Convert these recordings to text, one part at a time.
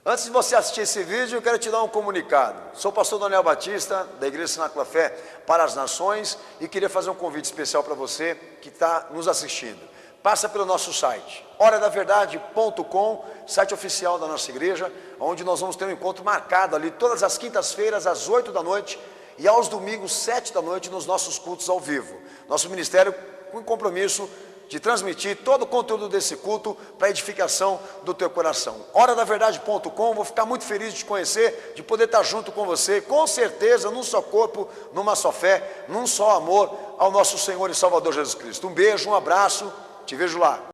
Antes de você assistir esse vídeo, eu quero te dar um comunicado. Sou o pastor Daniel Batista, da Igreja Cenáculo da Fé para as Nações, e queria fazer um convite especial para você que está nos assistindo. Passa pelo nosso site, horadaverdade.com, site oficial da nossa igreja, onde nós vamos ter um encontro marcado ali todas as quintas-feiras, às 8 da noite, e aos domingos, 7 da noite, nos nossos cultos ao vivo. Nosso ministério com compromisso de transmitir todo o conteúdo desse culto para a edificação do teu coração. Horadaverdade.com, vou ficar muito feliz de te conhecer, de poder estar junto com você, com certeza, num só corpo, numa só fé, num só amor ao nosso Senhor e Salvador Jesus Cristo. Um beijo, um abraço, te vejo lá.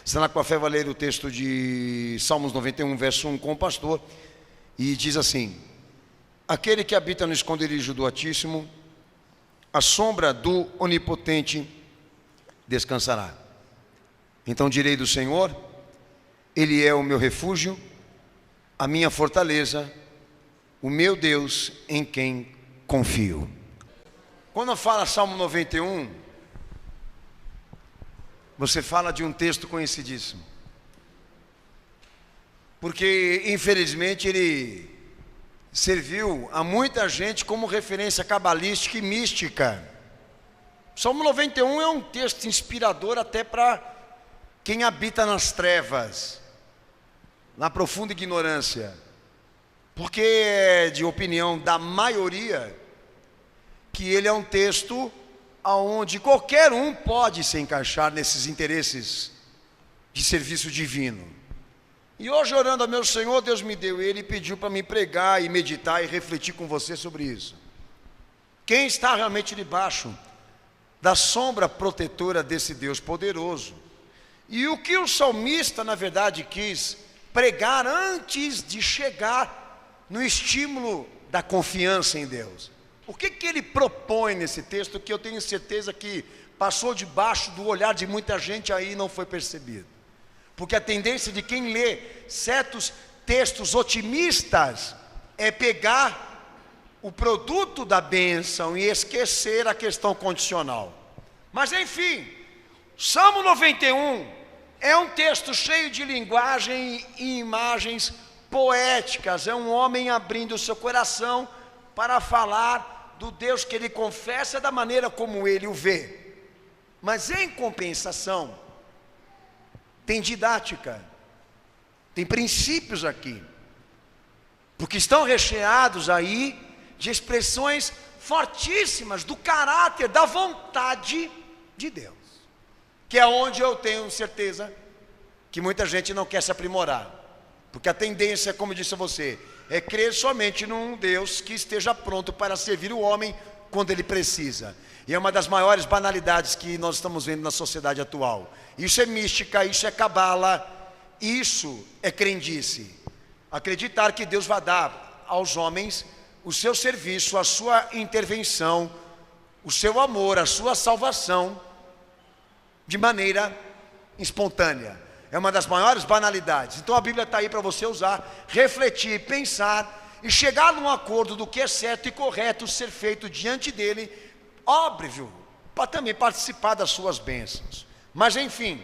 Cenáculo da Fé vai ler o texto de Salmos 91, verso 1 com o pastor, e diz assim: aquele que habita no esconderijo do Altíssimo, a sombra do Onipotente descansará. Então direi do Senhor, Ele é o meu refúgio, a minha fortaleza, o meu Deus em quem confio. Quando fala Salmo 91, você fala de um texto conhecidíssimo, porque infelizmente ele serviu a muita gente como referência cabalística e mística. Salmo 91 é um texto inspirador até para quem habita nas trevas, na profunda ignorância, porque é de opinião da maioria que ele é um texto onde qualquer um pode se encaixar nesses interesses de serviço divino. E hoje, orando a meu Senhor, Deus me deu ele e pediu para me pregar e meditar e refletir com você sobre isso. Quem está realmente debaixo da sombra protetora desse Deus poderoso? E o que o salmista, na verdade, quis pregar antes de chegar no estímulo da confiança em Deus? O que ele propõe nesse texto que eu tenho certeza que passou debaixo do olhar de muita gente aí e não foi percebido? Porque a tendência de quem lê certos textos otimistas é pegar o produto da bênção e esquecer a questão condicional. Mas enfim, Salmo 91 é um texto cheio de linguagem e imagens poéticas. É um homem abrindo o seu coração para falar do Deus que ele confessa da maneira como ele o vê. Mas em compensação, tem didática, tem princípios aqui, porque estão recheados aí de expressões fortíssimas do caráter, da vontade de Deus, que é onde eu tenho certeza que muita gente não quer se aprimorar, porque a tendência, como eu disse a você, é crer somente num Deus que esteja pronto para servir o homem quando ele precisa. E é uma das maiores banalidades que nós estamos vendo na sociedade atual. Isso é mística, isso é cabala, isso é crendice. Acreditar que Deus vai dar aos homens o seu serviço, a sua intervenção, o seu amor, a sua salvação, de maneira espontânea. É uma das maiores banalidades. Então a Bíblia está aí para você usar, refletir, pensar e chegar num acordo do que é certo e correto ser feito diante dele, óbvio, para também participar das suas bênçãos. Mas enfim,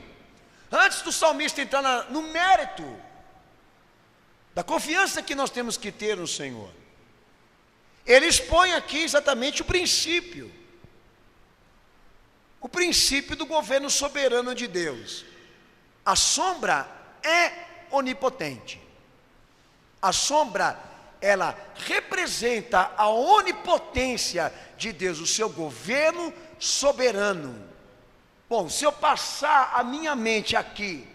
antes do salmista entrar no mérito da confiança que nós temos que ter no Senhor, ele expõe aqui exatamente o princípio do governo soberano de Deus. A sombra é onipotente. A sombra, ela representa a onipotência de Deus, o seu governo soberano. Bom, se eu passar a minha mente aqui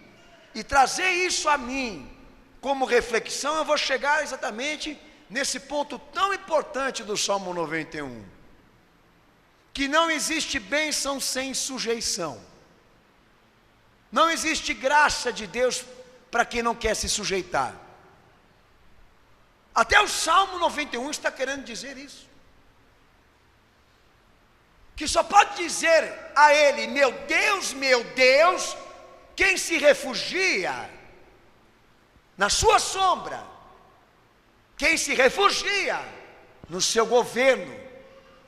e trazer isso a mim como reflexão, eu vou chegar exatamente nesse ponto tão importante do Salmo 91, que não existe bênção sem sujeição. Não existe graça de Deus para quem não quer se sujeitar. Até o Salmo 91 está querendo dizer isso. Que só pode dizer a ele, meu Deus, quem se refugia na sua sombra, quem se refugia no seu governo,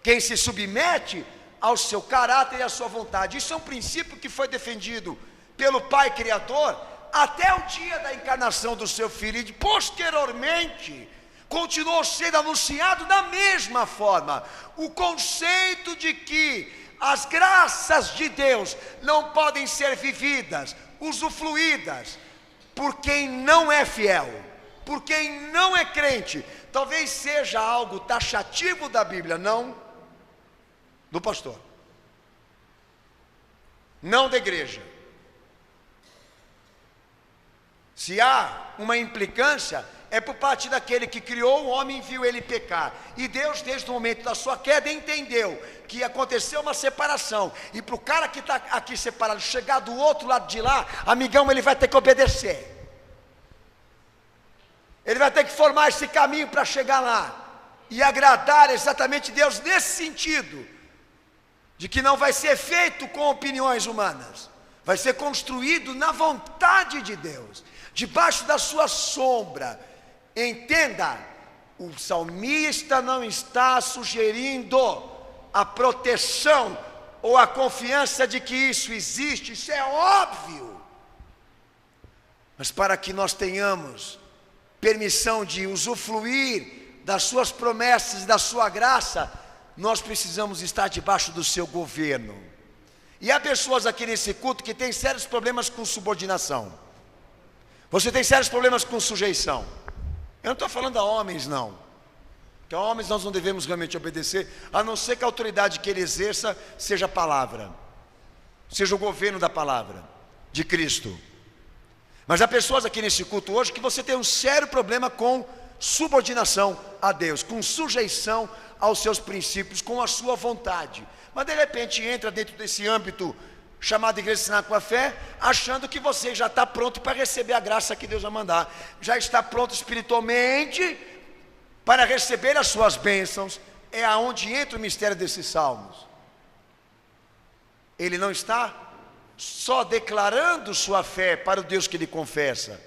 quem se submete ao seu caráter e à sua vontade. Isso é um princípio que foi defendido pelo Pai Criador até o dia da encarnação do seu Filho, e posteriormente continuou sendo anunciado da mesma forma. O conceito de que as graças de Deus não podem ser vividas, usufruídas, por quem não é fiel, por quem não é crente, talvez seja algo taxativo da Bíblia, não do pastor, não da igreja. Se há uma implicância, é por parte daquele que criou o homem e viu ele pecar. E Deus, desde o momento da sua queda, entendeu que aconteceu uma separação. E para o cara que está aqui separado chegar do outro lado de lá, amigão, ele vai ter que obedecer. Ele vai ter que formar esse caminho para chegar lá e agradar exatamente Deus nesse sentido, de que não vai ser feito com opiniões humanas, vai ser construído na vontade de Deus, debaixo da sua sombra. Entenda, o salmista não está sugerindo a proteção ou a confiança de que isso existe, isso é óbvio, mas para que nós tenhamos permissão de usufruir das suas promessas e da sua graça, nós precisamos estar debaixo do seu governo. E há pessoas aqui nesse culto que têm sérios problemas com subordinação. Você tem sérios problemas com sujeição. Eu não estou falando a homens, não, que a homens nós não devemos realmente obedecer, a não ser que a autoridade que ele exerça seja a palavra, seja o governo da palavra de Cristo. Mas há pessoas aqui nesse culto hoje que você tem um sério problema com subordinação a Deus, com sujeição aos seus princípios, com a sua vontade. Mas de repente entra dentro desse âmbito chamado Igreja Ensinar com a Fé, achando que você já está pronto para receber a graça que Deus vai mandar, já está pronto espiritualmente para receber as suas bênçãos. É aonde entra o mistério desses salmos. Ele não está só declarando sua fé para o Deus que ele confessa,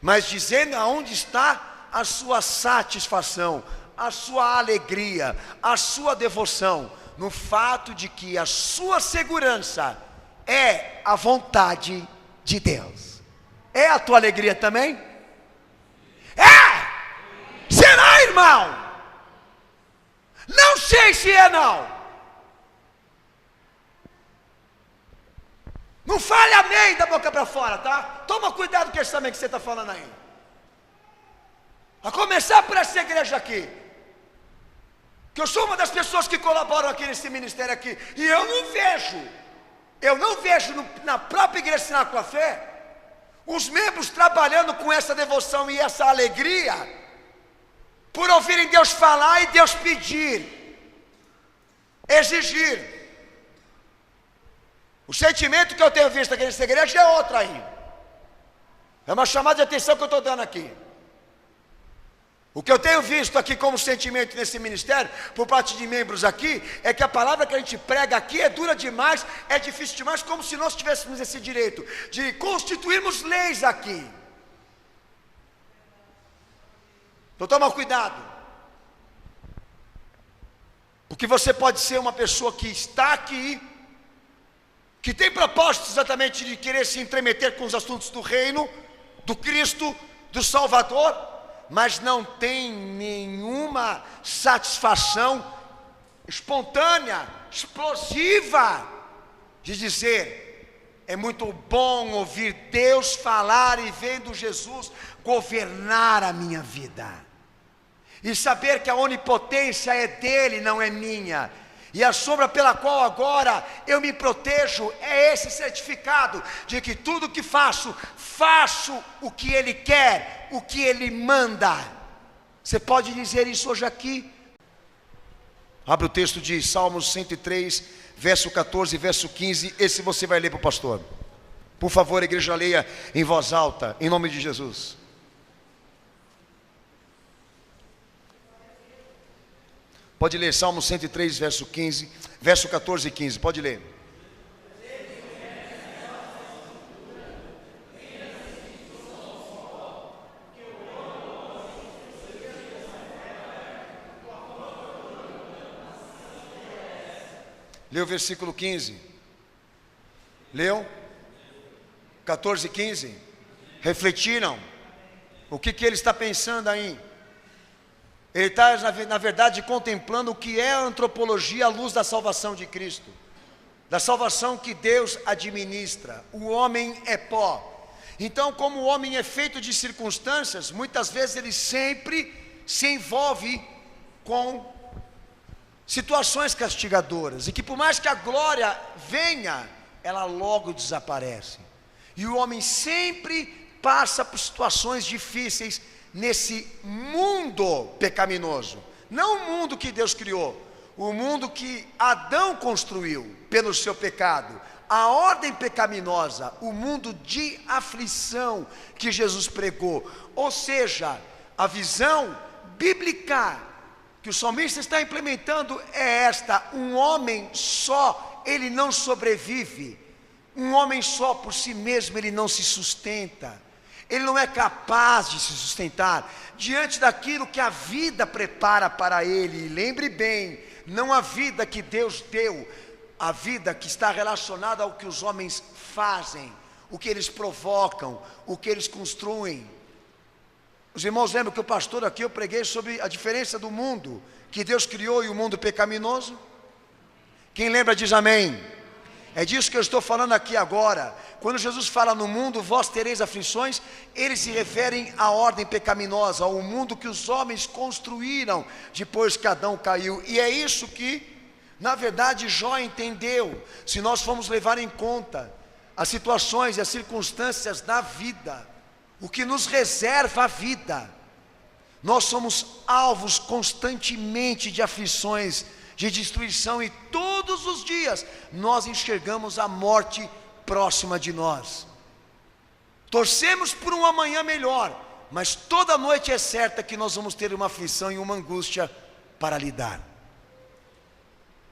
mas dizendo aonde está a sua satisfação, a sua alegria, a sua devoção, no fato de que a sua segurança é a vontade de Deus. É a tua alegria também? É! Será, irmão? Não sei se é, não. Não fale amém da boca para fora, tá? Toma cuidado com esse amém que você está falando aí. A começar por essa igreja aqui, que eu sou uma das pessoas que colaboram aqui nesse ministério aqui, e eu não vejo na própria Igreja Ensinar com a Fé, os membros trabalhando com essa devoção e essa alegria, por ouvirem Deus falar e Deus pedir, exigir. O sentimento que eu tenho visto aqui nessa igreja é outro aí. É uma chamada de atenção que eu estou dando aqui. O que eu tenho visto aqui como sentimento nesse ministério, por parte de membros aqui, é que a palavra que a gente prega aqui é dura demais, é difícil demais, como se nós tivéssemos esse direito de constituirmos leis aqui. Então toma cuidado, porque você pode ser uma pessoa que está aqui, que tem propósito exatamente de querer se entremeter com os assuntos do reino, do Cristo, do Salvador, mas não tem nenhuma satisfação espontânea, explosiva, de dizer: é muito bom ouvir Deus falar e vendo Jesus governar a minha vida, e saber que a onipotência é dele, não é minha, e a sombra pela qual agora eu me protejo é esse certificado de que tudo que faço o que ele quer, o que ele manda. Você pode dizer isso hoje aqui? Abre o texto de Salmos 103, verso 14 e verso 15. Esse você vai ler para o pastor. Por favor, a igreja, leia em voz alta, em nome de Jesus. Pode ler Salmo 103, verso 15, verso 14 e 15, pode ler. Leu o versículo 15. Leu? 14 e 15. Refletiram. O que ele está pensando aí? Ele está, na verdade, contemplando o que é a antropologia à luz da salvação de Cristo, da salvação que Deus administra. O homem é pó. Então, como o homem é feito de circunstâncias, muitas vezes ele sempre se envolve com situações castigadoras, e que por mais que a glória venha, ela logo desaparece. E o homem sempre passa por situações difíceis nesse mundo pecaminoso. Não o mundo que Deus criou, o mundo que Adão construiu pelo seu pecado, a ordem pecaminosa, o mundo de aflição que Jesus pregou. Ou seja, a visão bíblica que o salmista está implementando é esta: um homem só, ele não sobrevive. Um homem só por si mesmo, ele não se sustenta. Ele não é capaz de se sustentar diante daquilo que a vida prepara para ele. E lembre bem, não a vida que Deus deu, a vida que está relacionada ao que os homens fazem, o que eles provocam, o que eles construem. Os irmãos lembram que o pastor aqui, eu preguei sobre a diferença do mundo que Deus criou e o mundo pecaminoso? Quem lembra diz amém. É disso que eu estou falando aqui agora. Quando Jesus fala no mundo, vós tereis aflições, eles se referem à ordem pecaminosa, ao mundo que os homens construíram depois que Adão caiu. E é isso que, na verdade, Jó entendeu. Se nós formos levar em conta as situações e as circunstâncias da vida, o que nos reserva a vida, nós somos alvos constantemente de aflições, de destruição, e todos os dias nós enxergamos a morte próxima de nós. Torcemos por um amanhã melhor, mas toda noite é certa que nós vamos ter uma aflição e uma angústia para lidar.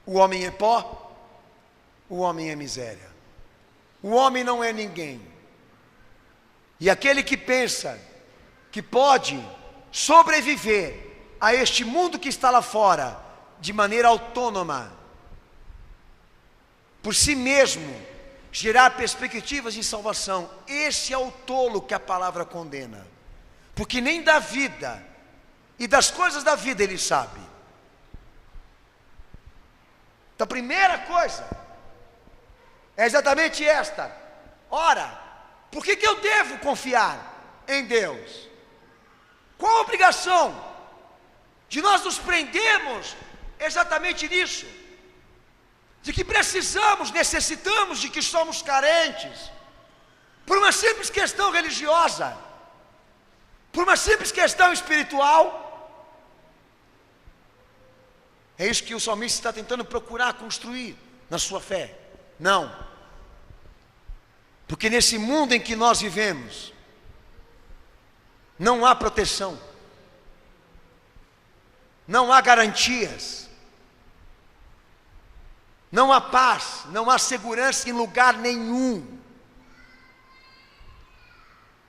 O homem é pó, o homem é miséria. O homem não é ninguém. E aquele que pensa que pode sobreviver a este mundo que está lá fora de maneira autônoma, por si mesmo, gerar perspectivas de salvação, esse é o tolo que a palavra condena, porque nem da vida e das coisas da vida ele sabe. Então a primeira coisa é exatamente esta: ora, por que eu devo confiar em Deus? Qual a obrigação de nós nos prendermos exatamente nisso? De que precisamos, necessitamos, de que somos carentes, por uma simples questão religiosa, por uma simples questão espiritual. É isso que o salmista está tentando procurar construir na sua fé. Não, porque nesse mundo em que nós vivemos, não há proteção, não há garantias, não há paz, não há segurança em lugar nenhum.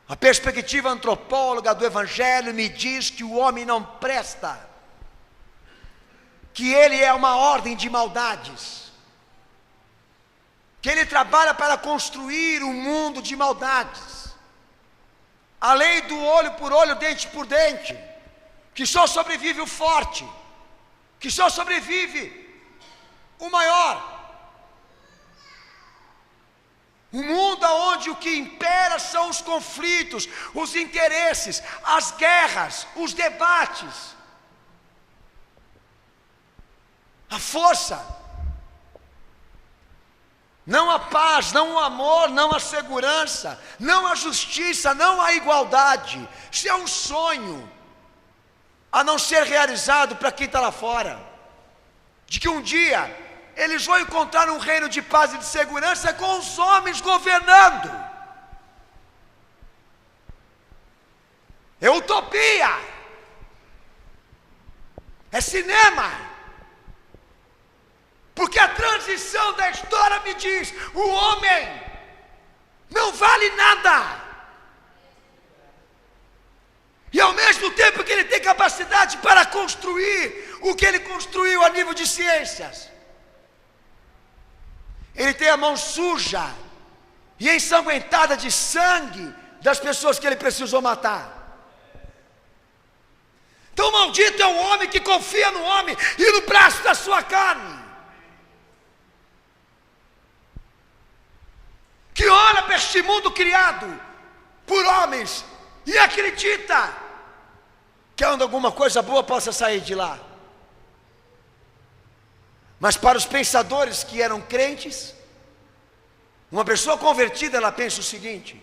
A perspectiva antropóloga do Evangelho me diz que o homem não presta, que ele é uma ordem de maldades, que ele trabalha para construir um mundo de maldades, a lei do olho por olho, dente por dente, que só sobrevive o forte, que só sobrevive o maior. Um mundo onde o que impera são os conflitos, os interesses, as guerras, os debates, a força. Não há paz, não há amor, não há segurança, não há justiça, não há igualdade. Isso é um sonho a não ser realizado para quem está lá fora, de que um dia eles vão encontrar um reino de paz e de segurança com os homens governando. É utopia, é cinema, porque a transição da história me diz: o homem não vale nada, e ao mesmo tempo que ele tem capacidade para construir o que ele construiu a nível de ciências, ele tem a mão suja e ensanguentada de sangue das pessoas que ele precisou matar. Então maldito é o homem que confia no homem e no braço da sua carne, que olha para este mundo criado por homens e acredita que alguma coisa boa possa sair de lá. Mas para os pensadores que eram crentes, uma pessoa convertida, ela pensa o seguinte: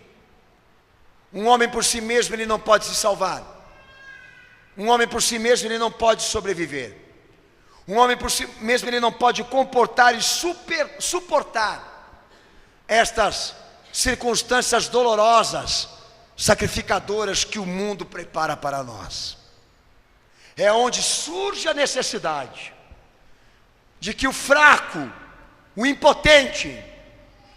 um homem por si mesmo ele não pode se salvar. Um homem por si mesmo ele não pode sobreviver. Um homem por si mesmo ele não pode comportar e suportar estas circunstâncias dolorosas, sacrificadoras que o mundo prepara para nós. É onde surge a necessidade de que o fraco, o impotente,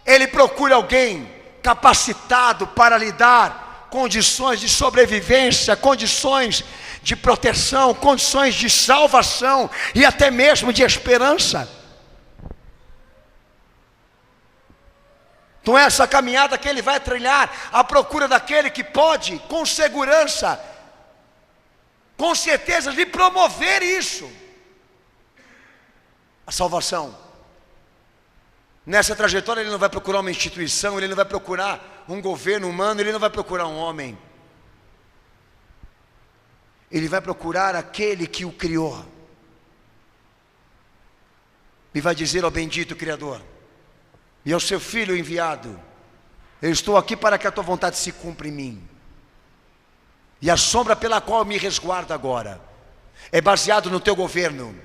ele procure alguém capacitado para lhe dar condições de sobrevivência, condições de proteção, condições de salvação e até mesmo de esperança. Então essa caminhada que ele vai trilhar à procura daquele que pode, com segurança, com certeza, lhe promover isso, a salvação. Nessa trajetória ele não vai procurar uma instituição, ele não vai procurar um governo humano, ele não vai procurar um homem. Ele vai procurar aquele que o criou. E vai dizer ao bendito Criador e ao seu Filho enviado: eu estou aqui para que a tua vontade se cumpra em mim. E a sombra pela qual eu me resguardo agora é baseado no teu governo,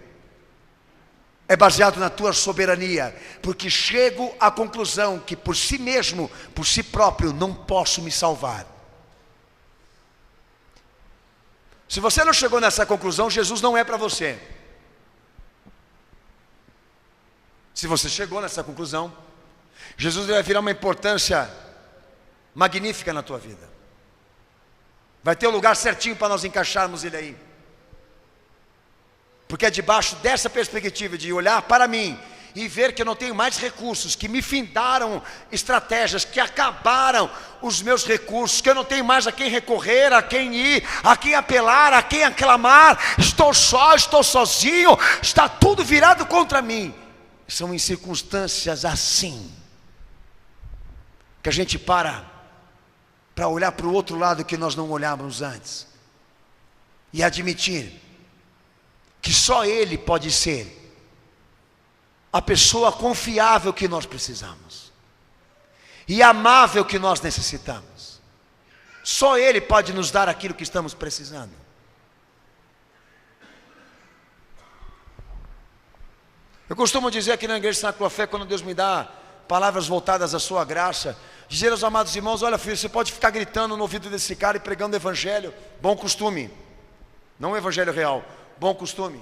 é baseado na tua soberania, porque chego à conclusão que por si mesmo, por si próprio, não posso me salvar. Se você não chegou nessa conclusão, Jesus não é para você. Se você chegou nessa conclusão, Jesus vai virar uma importância magnífica na tua vida. Vai ter um lugar certinho para nós encaixarmos ele aí. Porque é debaixo dessa perspectiva de olhar para mim e ver que eu não tenho mais recursos, que me findaram estratégias, que acabaram os meus recursos, que eu não tenho mais a quem recorrer, a quem ir, a quem apelar, a quem aclamar. Estou só, estou sozinho, está tudo virado contra mim. São em circunstâncias assim que a gente para olhar para o outro lado que nós não olhávamos antes e admitir que só Ele pode ser a pessoa confiável que nós precisamos e amável que nós necessitamos. Só Ele pode nos dar aquilo que estamos precisando. Eu costumo dizer aqui na Igreja Santa Cruz Fé, quando Deus me dá palavras voltadas à sua graça, dizer aos amados irmãos: olha filho, você pode ficar gritando no ouvido desse cara e pregando o evangelho, bom costume, não o evangelho real, bom costume,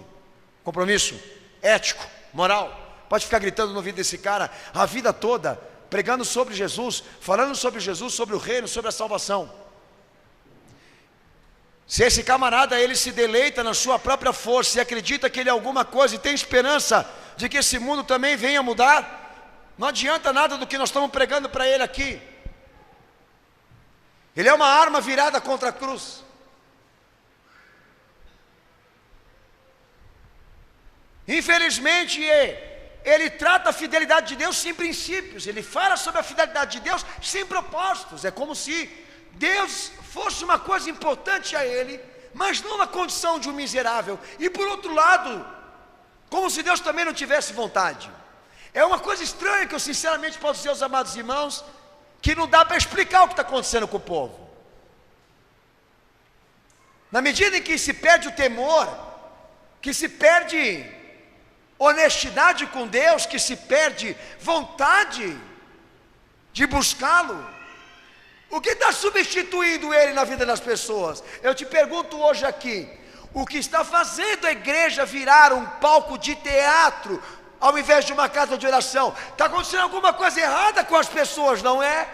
compromisso, ético, moral. Pode ficar gritando no ouvido desse cara a vida toda, pregando sobre Jesus, falando sobre Jesus, sobre o reino, sobre a salvação. Se esse camarada, ele se deleita na sua própria força e acredita que ele é alguma coisa e tem esperança de que esse mundo também venha mudar, não adianta nada do que nós estamos pregando para ele aqui. Ele é uma arma virada contra a cruz. Infelizmente, ele trata a fidelidade de Deus sem princípios. Ele fala sobre a fidelidade de Deus sem propósitos. É como se Deus fosse uma coisa importante a ele, mas não na condição de um miserável. E por outro lado, como se Deus também não tivesse vontade. É uma coisa estranha que eu sinceramente posso dizer aos amados irmãos, que não dá para explicar o que está acontecendo com o povo. Na medida em que se perde o temor, que se perde honestidade com Deus, que se perde vontade de buscá-lo, o que está substituindo Ele na vida das pessoas? Eu te pergunto hoje aqui, o que está fazendo a igreja virar um palco de teatro ao invés de uma casa de oração? Está acontecendo alguma coisa errada com as pessoas, não é?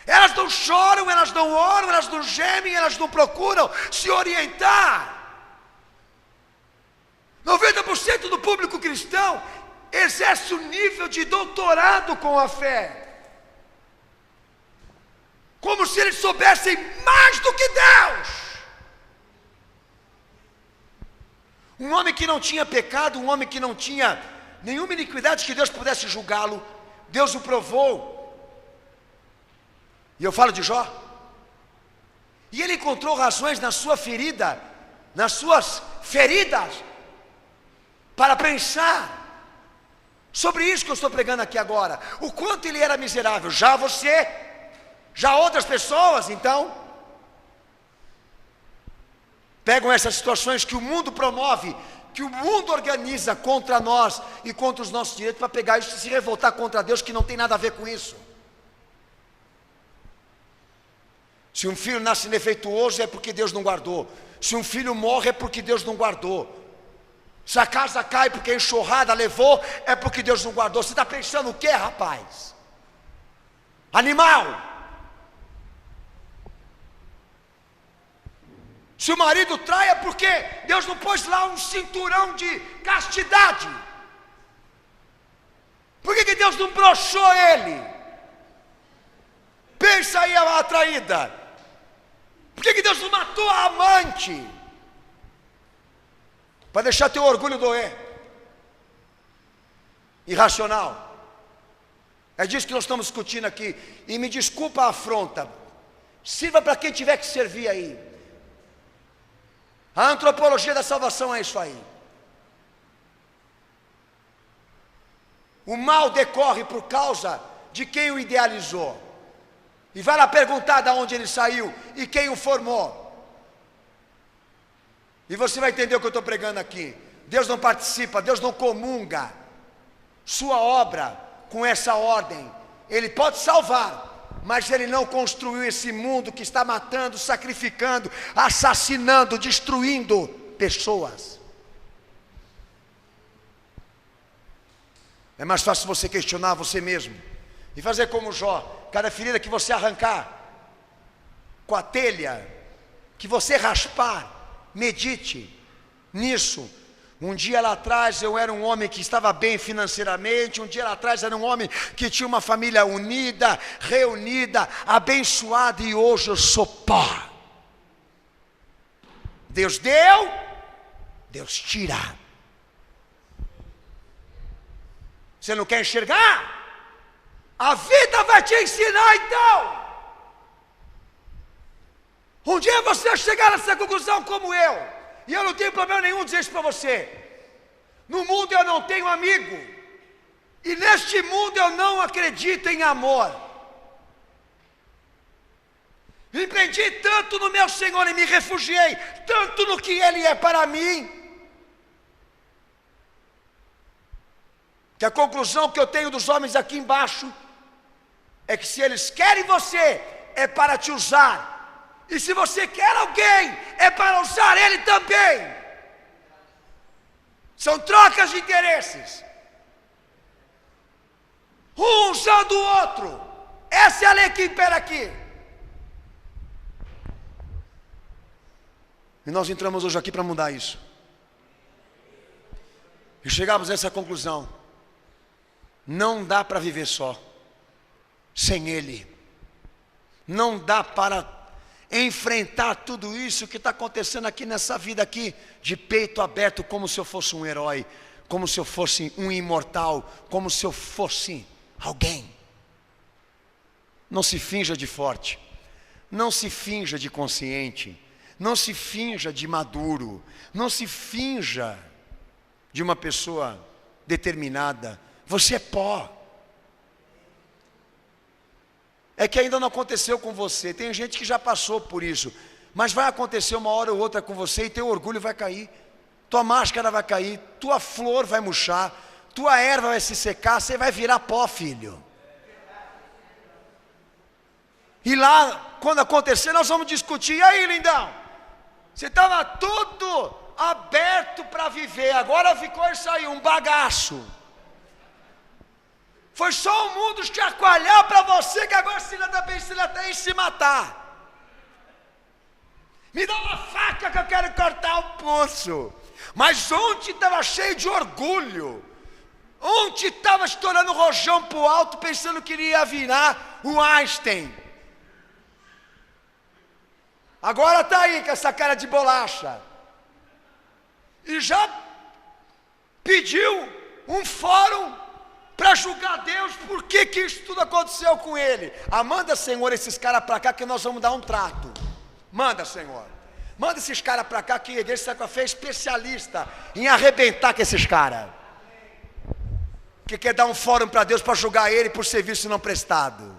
Elas não choram, elas não oram, elas não gemem, elas não procuram se orientar. 90% do público cristão exerce um nível de doutorado com a fé. Como se eles soubessem mais do que Deus. Um homem que não tinha pecado, um homem que não tinha nenhuma iniquidade que Deus pudesse julgá-lo, Deus o provou. E eu falo de Jó. E ele encontrou razões na sua ferida, nas suas feridas, para pensar sobre isso que eu estou pregando aqui agora. O quanto ele era miserável. Já você, já outras pessoas, então, pegam essas situações que o mundo promove, que o mundo organiza contra nós e contra os nossos direitos, para pegar isso e se revoltar contra Deus, que não tem nada a ver com isso. Se um filho nasce defeituoso é porque Deus não guardou. Se um filho morre é porque Deus não guardou. Se a casa cai porque a enxurrada levou, é porque Deus não guardou. Você está pensando o quê, rapaz? Animal! Se o marido trai é porque Deus não pôs lá um cinturão de castidade. Por que Deus não broxou ele? Pensa aí a traída. Por que Deus não matou a amante? Para deixar teu orgulho doer. Irracional. É disso que nós estamos discutindo aqui. E me desculpa a afronta. Sirva para quem tiver que servir aí. A antropologia da salvação é isso aí. O mal decorre por causa de quem o idealizou. E vai lá perguntar de onde ele saiu e quem o formou. E você vai entender o que eu estou pregando aqui. Deus não participa, Deus não comunga sua obra com essa ordem. Ele pode salvar, mas Ele não construiu esse mundo que está matando, sacrificando, assassinando, destruindo pessoas. É mais fácil você questionar você mesmo e fazer como Jó. Cada ferida que você arrancar com a telha, que você raspar, medite nisso. Um dia lá atrás eu era um homem que estava bem financeiramente. Um dia lá atrás era um homem que tinha uma família unida, reunida, abençoada. E hoje eu sou pó. Deus deu, Deus tira. Você não quer enxergar? A vida vai te ensinar então. Um dia você vai chegar nessa conclusão como eu. E eu não tenho problema nenhum dizer isso para você. No mundo eu não tenho amigo. E neste mundo eu não acredito em amor. Me prendi tanto no meu Senhor e me refugiei tanto no que Ele é para mim, que a conclusão que eu tenho dos homens aqui embaixo é que se eles querem você, é para te usar. E se você quer alguém, é para usar ele também. São trocas de interesses. Um usando o outro. Essa é a lei que impera aqui. E nós entramos hoje aqui para mudar isso. E chegamos a essa conclusão. Não dá para viver só. Sem Ele. Não dá para enfrentar tudo isso que está acontecendo aqui nessa vida aqui, de peito aberto, como se eu fosse um herói, como se eu fosse um imortal, como se eu fosse alguém. Não se finja de forte, não se finja de consciente, não se finja de maduro, não se finja de uma pessoa determinada. Você é pó. É que ainda não aconteceu com você. Tem gente que já passou por isso, mas vai acontecer uma hora ou outra com você e teu orgulho vai cair, tua máscara vai cair, tua flor vai murchar, tua erva vai se secar, você vai virar pó, filho. E lá, quando acontecer, nós vamos discutir. E aí, lindão? Você estava todo aberto para viver, agora ficou isso aí, um bagaço. Foi só o mundo chacoalhar para você que agora se ainda bem se até em se matar. Me dá uma faca que eu quero cortar o pulso. Mas ontem estava cheio de orgulho. Ontem estava estourando o rojão para o alto, pensando que iria virar o Einstein. Agora está aí com essa cara de bolacha. E já pediu um fórum para julgar Deus, por que isso tudo aconteceu com ele. Manda, Senhor, esses caras para cá que nós vamos dar um trato. Manda, Senhor. Manda esses caras para cá que a Igreja Sacra Fé é especialista em arrebentar com esses caras. Que quer dar um fórum para Deus para julgar ele por serviço não prestado.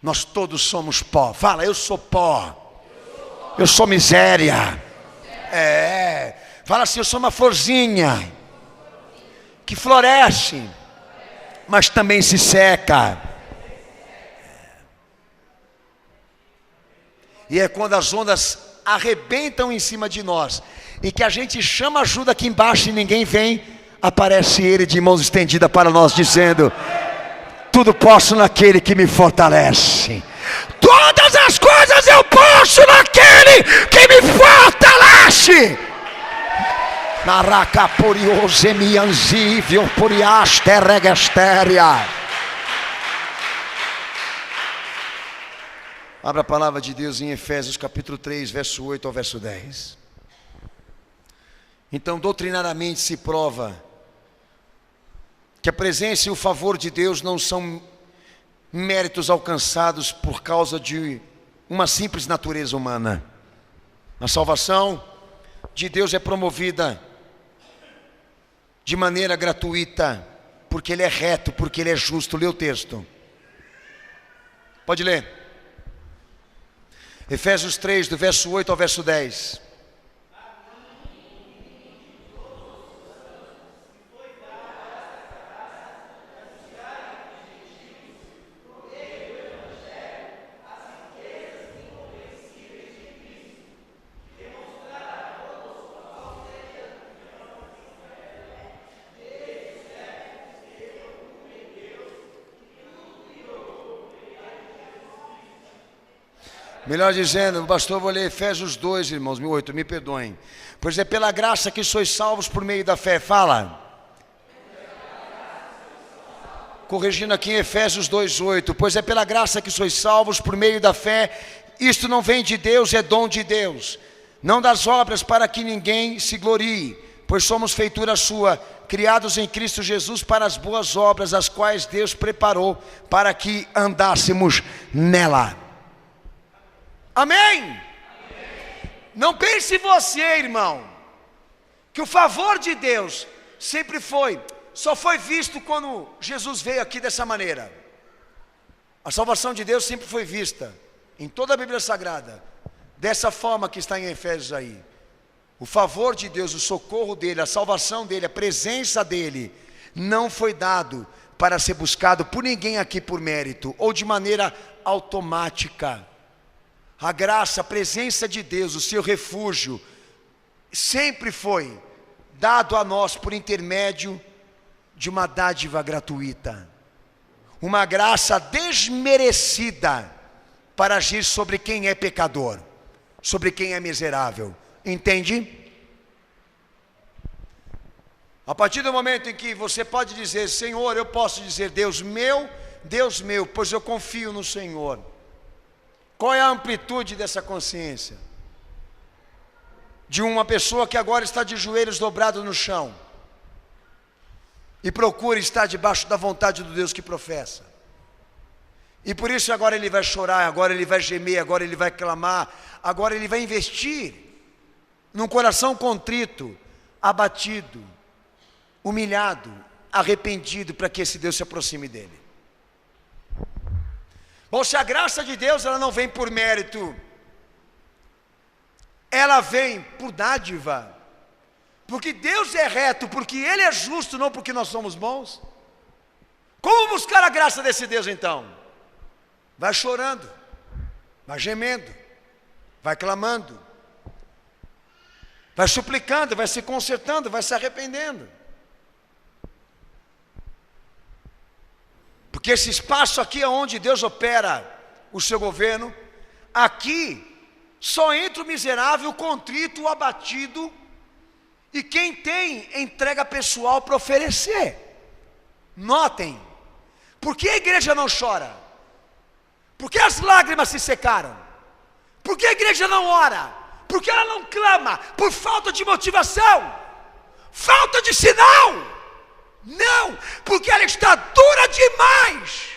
Nós todos somos pó. Fala, eu sou pó. Eu sou miséria. Fala assim, eu sou uma florzinha que floresce, mas também se seca. E é quando as ondas arrebentam em cima de nós e que a gente chama ajuda aqui embaixo e ninguém vem, aparece ele de mãos estendidas para nós dizendo: tudo posso naquele que me fortalece. Todas as coisas eu posso naquele que me fortalece. Naracapuriosemianzível puriasteregestéria. Abra a palavra de Deus em Efésios capítulo 3, verso 8 ao verso 10. Então, doutrinariamente se prova que a presença e o favor de Deus não são méritos alcançados por causa de uma simples natureza humana. A salvação de Deus é promovida de maneira gratuita, porque Ele é reto, porque Ele é justo. Lê o texto. Pode ler. Efésios 3, do verso 8 ao verso 10. Melhor dizendo, pastor, vou ler Efésios 2, irmãos, 8, me perdoem. Pois é pela graça que sois salvos por meio da fé. Fala. Corrigindo aqui em Efésios 2, 8. Pois é pela graça que sois salvos por meio da fé. Isto não vem de Deus, é dom de Deus. Não das obras para que ninguém se glorie. Pois somos feitura sua, criados em Cristo Jesus para as boas obras, as quais Deus preparou para que andássemos nela. Amém? Amém? Não pense você, irmão, que o favor de Deus só foi visto quando Jesus veio aqui dessa maneira. A salvação de Deus sempre foi vista em toda a Bíblia Sagrada dessa forma que está em Efésios aí. O favor de Deus, o socorro dele, a salvação dele, a presença dele não foi dado para ser buscado por ninguém aqui por mérito ou de maneira automática. A graça, a presença de Deus, o seu refúgio, sempre foi dado a nós por intermédio de uma dádiva gratuita. Uma graça desmerecida para agir sobre quem é pecador, sobre quem é miserável. Entende? A partir do momento em que você pode dizer, Senhor, eu posso dizer, Deus meu, pois eu confio no Senhor. Qual é a amplitude dessa consciência? De uma pessoa que agora está de joelhos dobrados no chão e procura estar debaixo da vontade do Deus que professa. E por isso agora ele vai chorar, agora ele vai gemer, agora ele vai clamar, agora ele vai investir num coração contrito, abatido, humilhado, arrependido, para que esse Deus se aproxime dele. Bom, se a graça de Deus ela não vem por mérito, ela vem por dádiva, porque Deus é reto, porque Ele é justo, não porque nós somos bons. Como buscar a graça desse Deus então? Vai chorando, vai gemendo, vai clamando, vai suplicando, vai se consertando, vai se arrependendo. Porque esse espaço aqui é onde Deus opera o seu governo. Aqui só entra o miserável, o contrito, o abatido E quem tem, entrega pessoal para oferecer. Notem, por que a igreja não chora? Por que as lágrimas se secaram? Por que a igreja não ora? Por que ela não clama? Por falta de motivação? Falta de sinal? Não, porque ela está dura demais.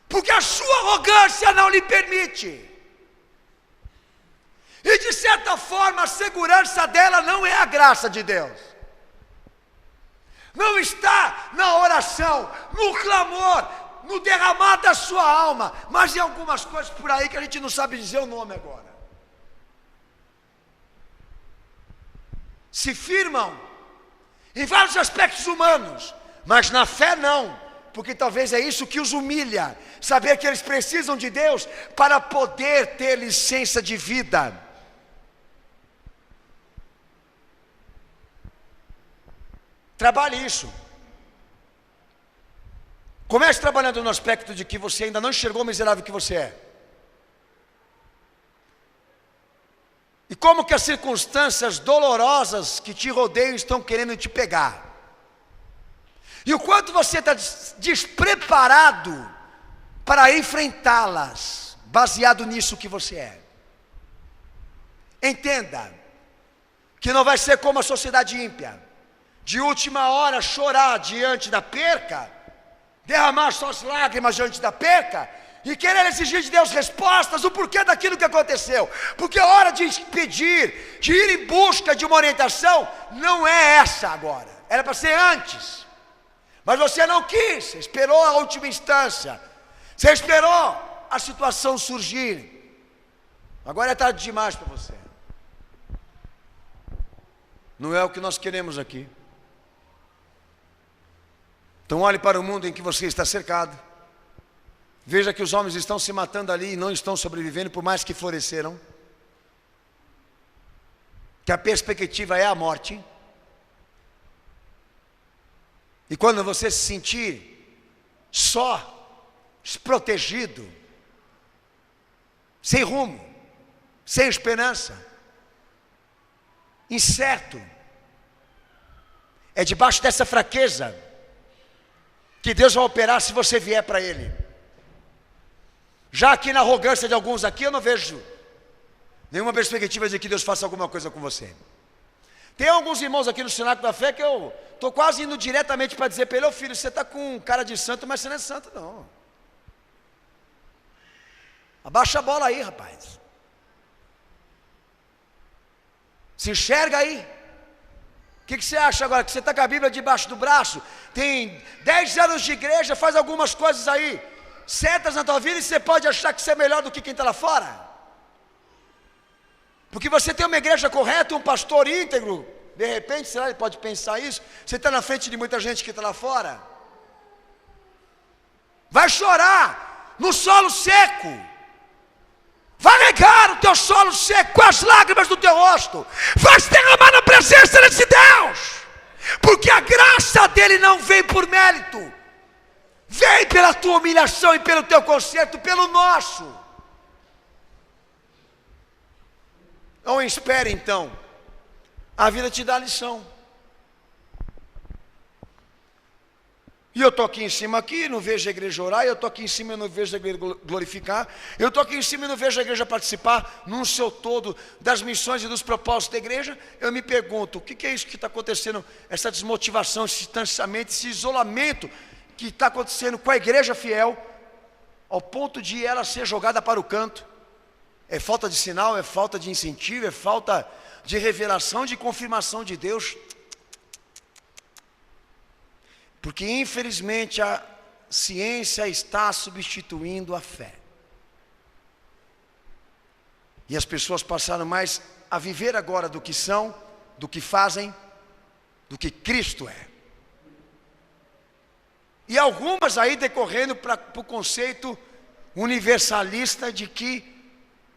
Porque a sua arrogância não lhe permite. E de certa forma a segurança dela não é a graça de Deus. Não está na oração, no clamor, no derramar da sua alma, mas em algumas coisas por aí que a gente não sabe dizer o nome agora. Se firmam em vários aspectos humanos, mas na fé não, porque talvez é isso que os humilha, saber que eles precisam de Deus para poder ter licença de vida. Trabalhe isso. Comece trabalhando no aspecto de que você ainda não enxergou o miserável que você é. E como que as circunstâncias dolorosas que te rodeiam estão querendo te pegar. E o quanto você está despreparado para enfrentá-las, baseado nisso que você é. Entenda que não vai ser como a sociedade ímpia, de última hora chorar diante da perca, derramar suas lágrimas diante da perca, e querer exigir de Deus respostas, o porquê daquilo que aconteceu. Porque a hora de pedir, de ir em busca de uma orientação, não é essa agora, era para ser antes. Mas você não quis, você esperou a última instância, você esperou a situação surgir. Agora é tarde demais para você. Não é o que nós queremos aqui. Então olhe para o mundo em que você está cercado. Veja que os homens estão se matando ali e não estão sobrevivendo, por mais que floresceram. Que a perspectiva é a morte. E quando você se sentir só, desprotegido, sem rumo, sem esperança, incerto, é debaixo dessa fraqueza que Deus vai operar se você vier para Ele. Já aqui na arrogância de alguns aqui, eu não vejo nenhuma perspectiva de que Deus faça alguma coisa com você. Tem alguns irmãos aqui no Cenáculo da Fé que eu estou quase indo diretamente para dizer para ele: ô filho, você está com cara de santo, mas você não é santo não. Abaixa a bola aí, rapaz. Se enxerga aí. O que você acha agora? Que você está com a Bíblia debaixo do braço? Tem 10 anos de igreja, faz algumas coisas aí certas na tua vida, e você pode achar que você é melhor do que quem está lá fora? Porque você tem uma igreja correta, um pastor íntegro, de repente, será que ele pode pensar isso? Você está na frente de muita gente que está lá fora. Vai chorar no solo seco. Vai negar o teu solo seco com as lágrimas do teu rosto. Vai se derramar na presença desse Deus. Porque a graça dele não vem por mérito. Vem pela tua humilhação e pelo teu conserto, pelo nosso. Não espere então. A vida te dá lição. E eu estou aqui em cima aqui, não vejo a igreja orar. Eu estou aqui em cima e não vejo a igreja glorificar. Eu estou aqui em cima e não vejo a igreja participar num seu todo das missões e dos propósitos da igreja. Eu me pergunto, o que é isso que está acontecendo? Essa desmotivação, esse distanciamento, esse isolamento que está acontecendo com a igreja fiel, ao ponto de ela ser jogada para o canto. É falta de sinal, é falta de incentivo, é falta de revelação, de confirmação de Deus. Porque infelizmente a ciência está substituindo a fé. E as pessoas passaram mais a viver agora do que são, do que fazem, do que Cristo é. E algumas aí decorrendo para o conceito universalista de que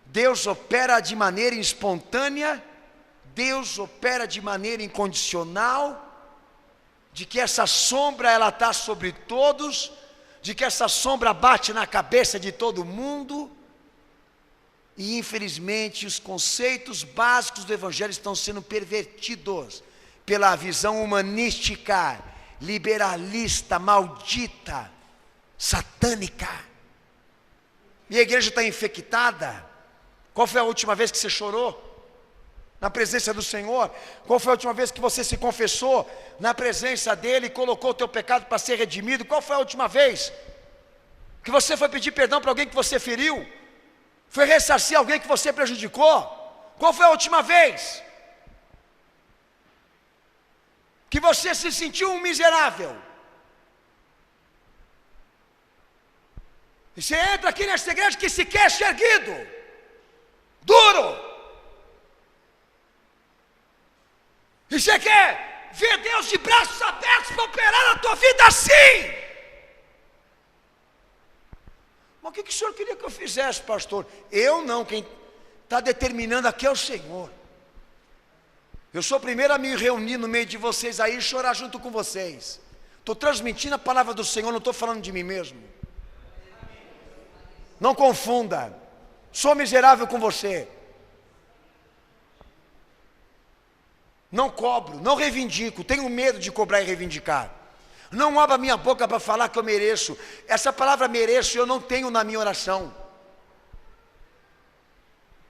Deus opera de maneira espontânea, Deus opera de maneira incondicional, de que essa sombra ela está sobre todos, de que essa sombra bate na cabeça de todo mundo, E infelizmente os conceitos básicos do Evangelho estão sendo pervertidos pela visão humanística, liberalista, maldita, satânica. E a igreja está infectada. Qual foi a última vez que você chorou na presença do Senhor? Qual foi a última vez que você se confessou na presença dEle e colocou o teu pecado para ser redimido? Qual foi a última vez que você foi pedir perdão para alguém que você feriu? Foi ressarcir alguém que você prejudicou? Qual foi a última vez que você se sentiu um miserável? E você entra aqui nessa igreja que se quer ser erguido, duro. E você quer ver Deus de braços abertos para operar na tua vida assim. Mas o que o senhor queria que eu fizesse, pastor? Eu não, quem está determinando aqui é o Senhor. Eu sou o primeiro a me reunir no meio de vocês aí e chorar junto com vocês. Estou transmitindo a palavra do Senhor, não estou falando de mim mesmo. Não confunda. Sou miserável com você. Não cobro, não reivindico, tenho medo de cobrar e reivindicar. Não abro a minha boca para falar que eu mereço. Essa palavra mereço eu não tenho na minha oração.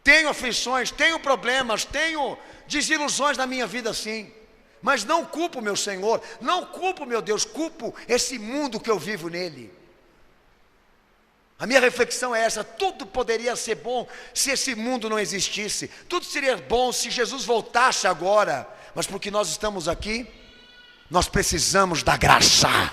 Tenho aflições, tenho problemas, tenho desilusões na minha vida sim. Mas não culpo meu Senhor, não culpo meu Deus, culpo esse mundo que eu vivo nele. A minha reflexão é essa: tudo poderia ser bom se esse mundo não existisse. Tudo seria bom se Jesus voltasse agora. Mas porque nós estamos aqui, nós precisamos da graça.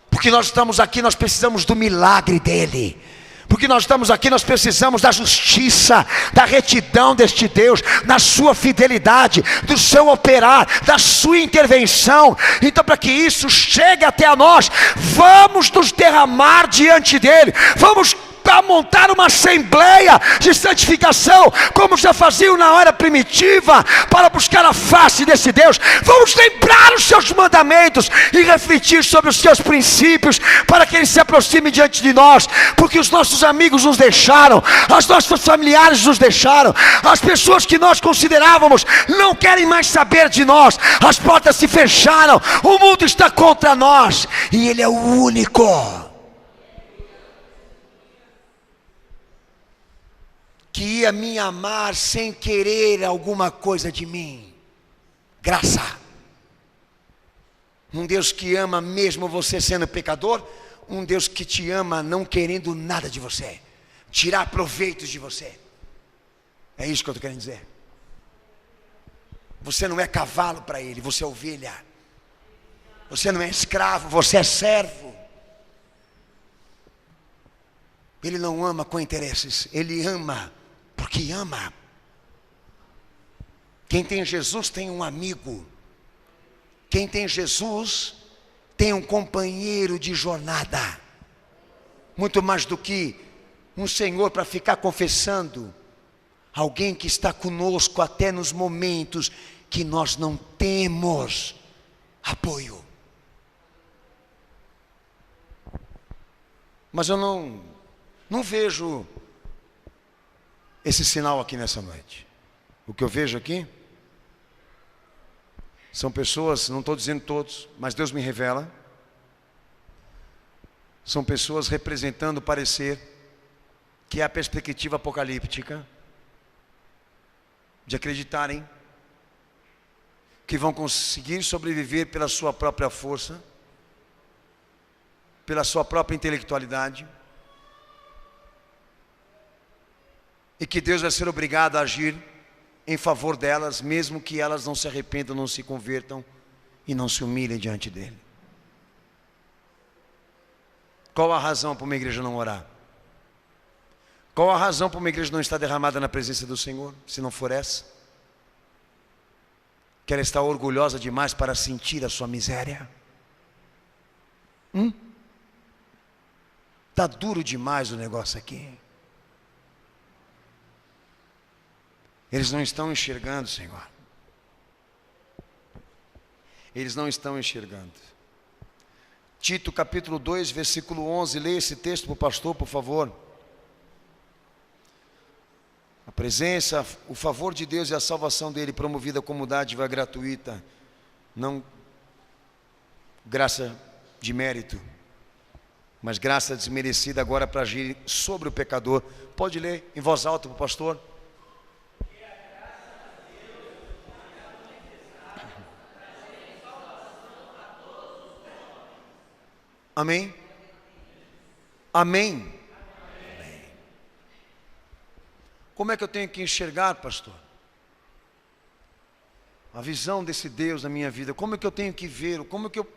Porque nós estamos aqui, nós precisamos do milagre dele. Porque nós estamos aqui, nós precisamos da justiça, da retidão deste Deus, da sua fidelidade, do seu operar, da sua intervenção. Então, para que isso chegue até a nós, vamos nos derramar diante dele, vamos para montar uma assembleia de santificação, como já faziam na hora primitiva, para buscar a face desse Deus. Vamos lembrar os seus mandamentos e refletir sobre os seus princípios, para que ele se aproxime diante de nós, porque os nossos amigos nos deixaram, os nossos familiares nos deixaram, as pessoas que nós considerávamos não querem mais saber de nós, as portas se fecharam, o mundo está contra nós, e ele é o único que ia me amar sem querer alguma coisa de mim. Graça. Um Deus que ama mesmo você sendo pecador, um Deus que te ama não querendo nada de você, tirar proveitos de você. É isso que eu estou querendo dizer. Você não é cavalo para ele, você é ovelha. Você não é escravo, você é servo. Ele não ama com interesses, ele ama porque ama. Quem tem Jesus tem um amigo. Quem tem Jesus tem um companheiro de jornada. Muito mais do que um Senhor para ficar confessando. Alguém que está conosco até nos momentos que nós não temos apoio. Mas eu não vejo esse sinal aqui nessa noite. O que eu vejo aqui são pessoas, não estou dizendo todos, mas Deus me revela, são pessoas representando o parecer que é a perspectiva apocalíptica de acreditarem que vão conseguir sobreviver pela sua própria força, pela sua própria intelectualidade, e que Deus vai ser obrigado a agir em favor delas, mesmo que elas não se arrependam, não se convertam e não se humilhem diante dele. Qual a razão para uma igreja não orar? Qual a razão para uma igreja não estar derramada na presença do Senhor, se não for essa? Que ela está orgulhosa demais para sentir a sua miséria? Está duro demais o negócio aqui. Eles não estão enxergando, Senhor. Eles não estão enxergando. Tito capítulo 2, versículo 11. Leia esse texto para o pastor, por favor. A presença, o favor de Deus e a salvação dele promovida como dádiva gratuita, não graça de mérito, mas graça desmerecida agora para agir sobre o pecador. Pode ler em voz alta para o pastor. Amém? Amém? Amém. Como é que eu tenho que enxergar, pastor? A visão desse Deus na minha vida, como é que eu tenho que ver, como é que eu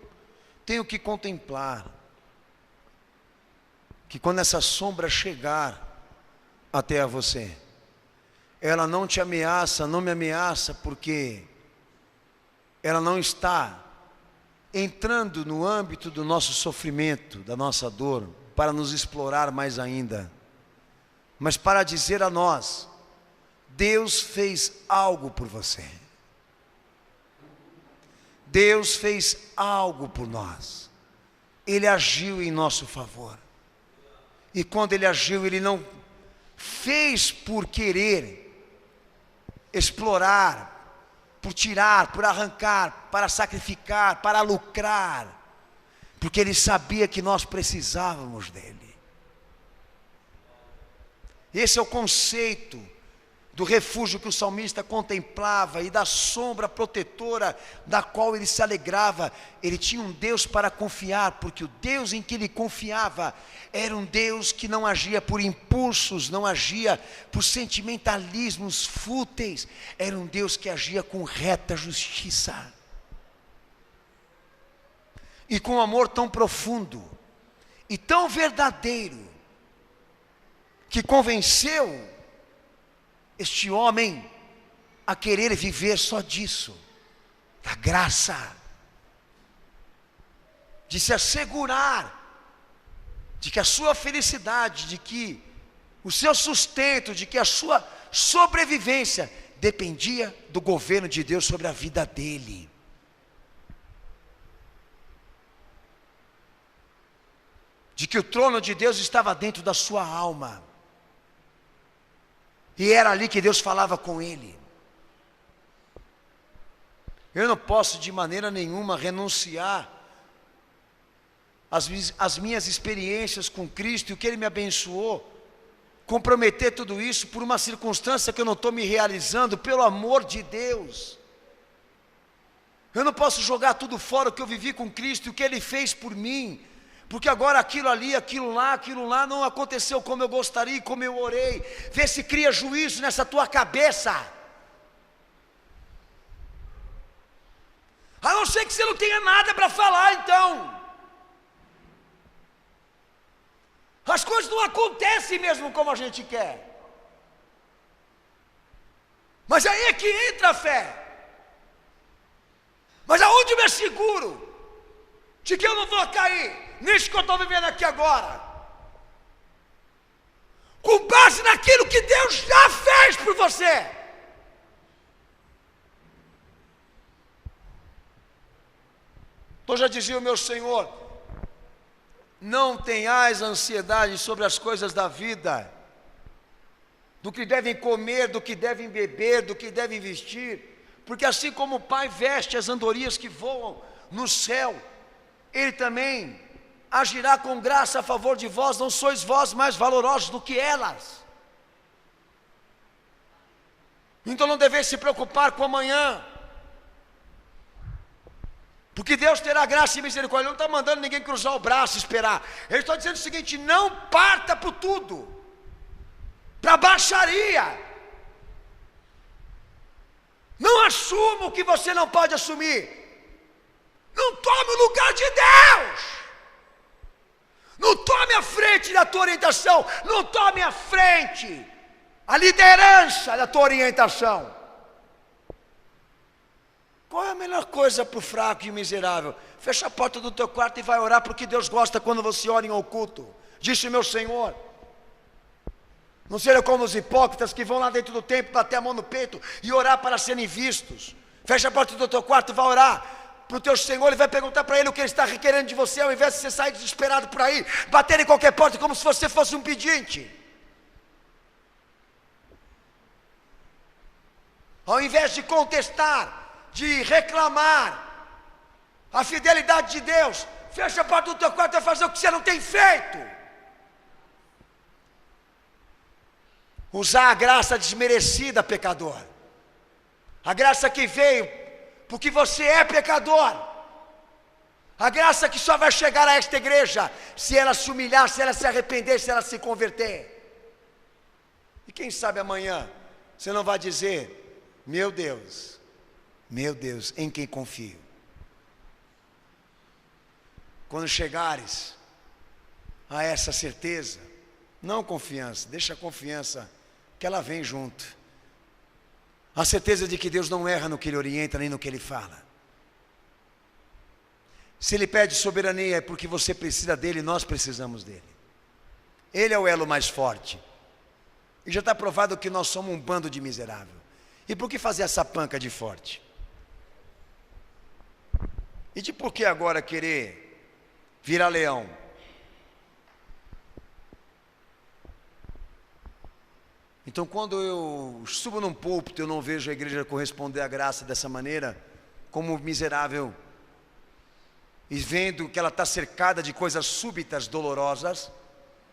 tenho que contemplar? Que quando essa sombra chegar até a você, ela não te ameaça, não me ameaça, porque ela não está entrando no âmbito do nosso sofrimento, da nossa dor, para nos explorar mais ainda, mas para dizer a nós: Deus fez algo por você. Deus fez algo por nós. Ele agiu em nosso favor. E quando Ele agiu, Ele não fez por querer explorar, por tirar, por arrancar, para sacrificar, para lucrar, porque Ele sabia que nós precisávamos dEle. Esse é o conceito do refúgio que o salmista contemplava e da sombra protetora da qual ele se alegrava. Ele tinha um Deus para confiar, porque o Deus em que ele confiava era um Deus que não agia por impulsos, não agia por sentimentalismos fúteis, era um Deus que agia com reta justiça e com um amor tão profundo e tão verdadeiro, que convenceu este homem a querer viver só disso, da graça, de se assegurar de que a sua felicidade, de que o seu sustento, de que a sua sobrevivência dependia do governo de Deus sobre a vida dele. De que o trono de Deus estava dentro da sua alma. E era ali que Deus falava com ele. Eu não posso de maneira nenhuma renunciar às minhas experiências com Cristo e o que Ele me abençoou, comprometer tudo isso por uma circunstância que eu não estou me realizando, pelo amor de Deus. Eu não posso jogar tudo fora o que eu vivi com Cristo e o que Ele fez por mim, porque agora aquilo ali, aquilo lá não aconteceu como eu gostaria, como eu orei. Vê se cria juízo nessa tua cabeça. A não ser que você não tenha nada para falar, então. As coisas não acontecem mesmo como a gente quer. Mas aí é que entra a fé. Mas aonde eu me asseguro de que eu não vou cair nisso que eu estou vivendo aqui agora? Com base naquilo que Deus já fez por você. Então já dizia o meu Senhor: não tenhais ansiedade sobre as coisas da vida, do que devem comer, do que devem beber, do que devem vestir, porque assim como o Pai veste as andorinhas que voam no céu, Ele também agirá com graça a favor de vós. Não sois vós mais valorosos do que elas. Então não deveis se preocupar com amanhã, porque Deus terá graça e misericórdia. Ele não está mandando ninguém cruzar o braço e esperar. Ele está dizendo o seguinte: não parta para tudo, para baixaria. Não assuma o que você não pode assumir. Não tome o lugar de Deus. Não tome a frente da tua orientação. Não tome a frente, a liderança da tua orientação. Qual é a melhor coisa para o fraco e o miserável? Fecha a porta do teu quarto e vai orar, porque Deus gosta quando você ora em oculto. Disse o meu Senhor: não seja como os hipócritas que vão lá dentro do templo bater a mão no peito e orar para serem vistos. Fecha a porta do teu quarto e vai orar para o teu Senhor, e vai perguntar para Ele o que Ele está requerendo de você, ao invés de você sair desesperado por aí, bater em qualquer porta como se você fosse um pedinte. Ao invés de contestar, de reclamar a fidelidade de Deus, fecha a porta do teu quarto e vai fazer o que você não tem feito. Usar a graça desmerecida, pecador. A graça que veio porque você é pecador. A graça que só vai chegar a esta igreja se ela se humilhar, se ela se arrepender, se ela se converter. E quem sabe amanhã você não vai dizer: meu Deus, em quem confio. Quando chegares a essa certeza, não confiança, deixa a confiança que ela vem junto. A certeza de que Deus não erra no que Ele orienta, nem no que Ele fala. Se Ele pede soberania é porque você precisa dEle, nós precisamos dEle. Ele é o elo mais forte. E já está provado que nós somos um bando de miserável. E por que fazer essa panca de forte? E de por que agora querer virar leão? Então, quando eu subo num púlpito, eu não vejo a igreja corresponder à graça dessa maneira, como miserável, e vendo que ela está cercada de coisas súbitas, dolorosas,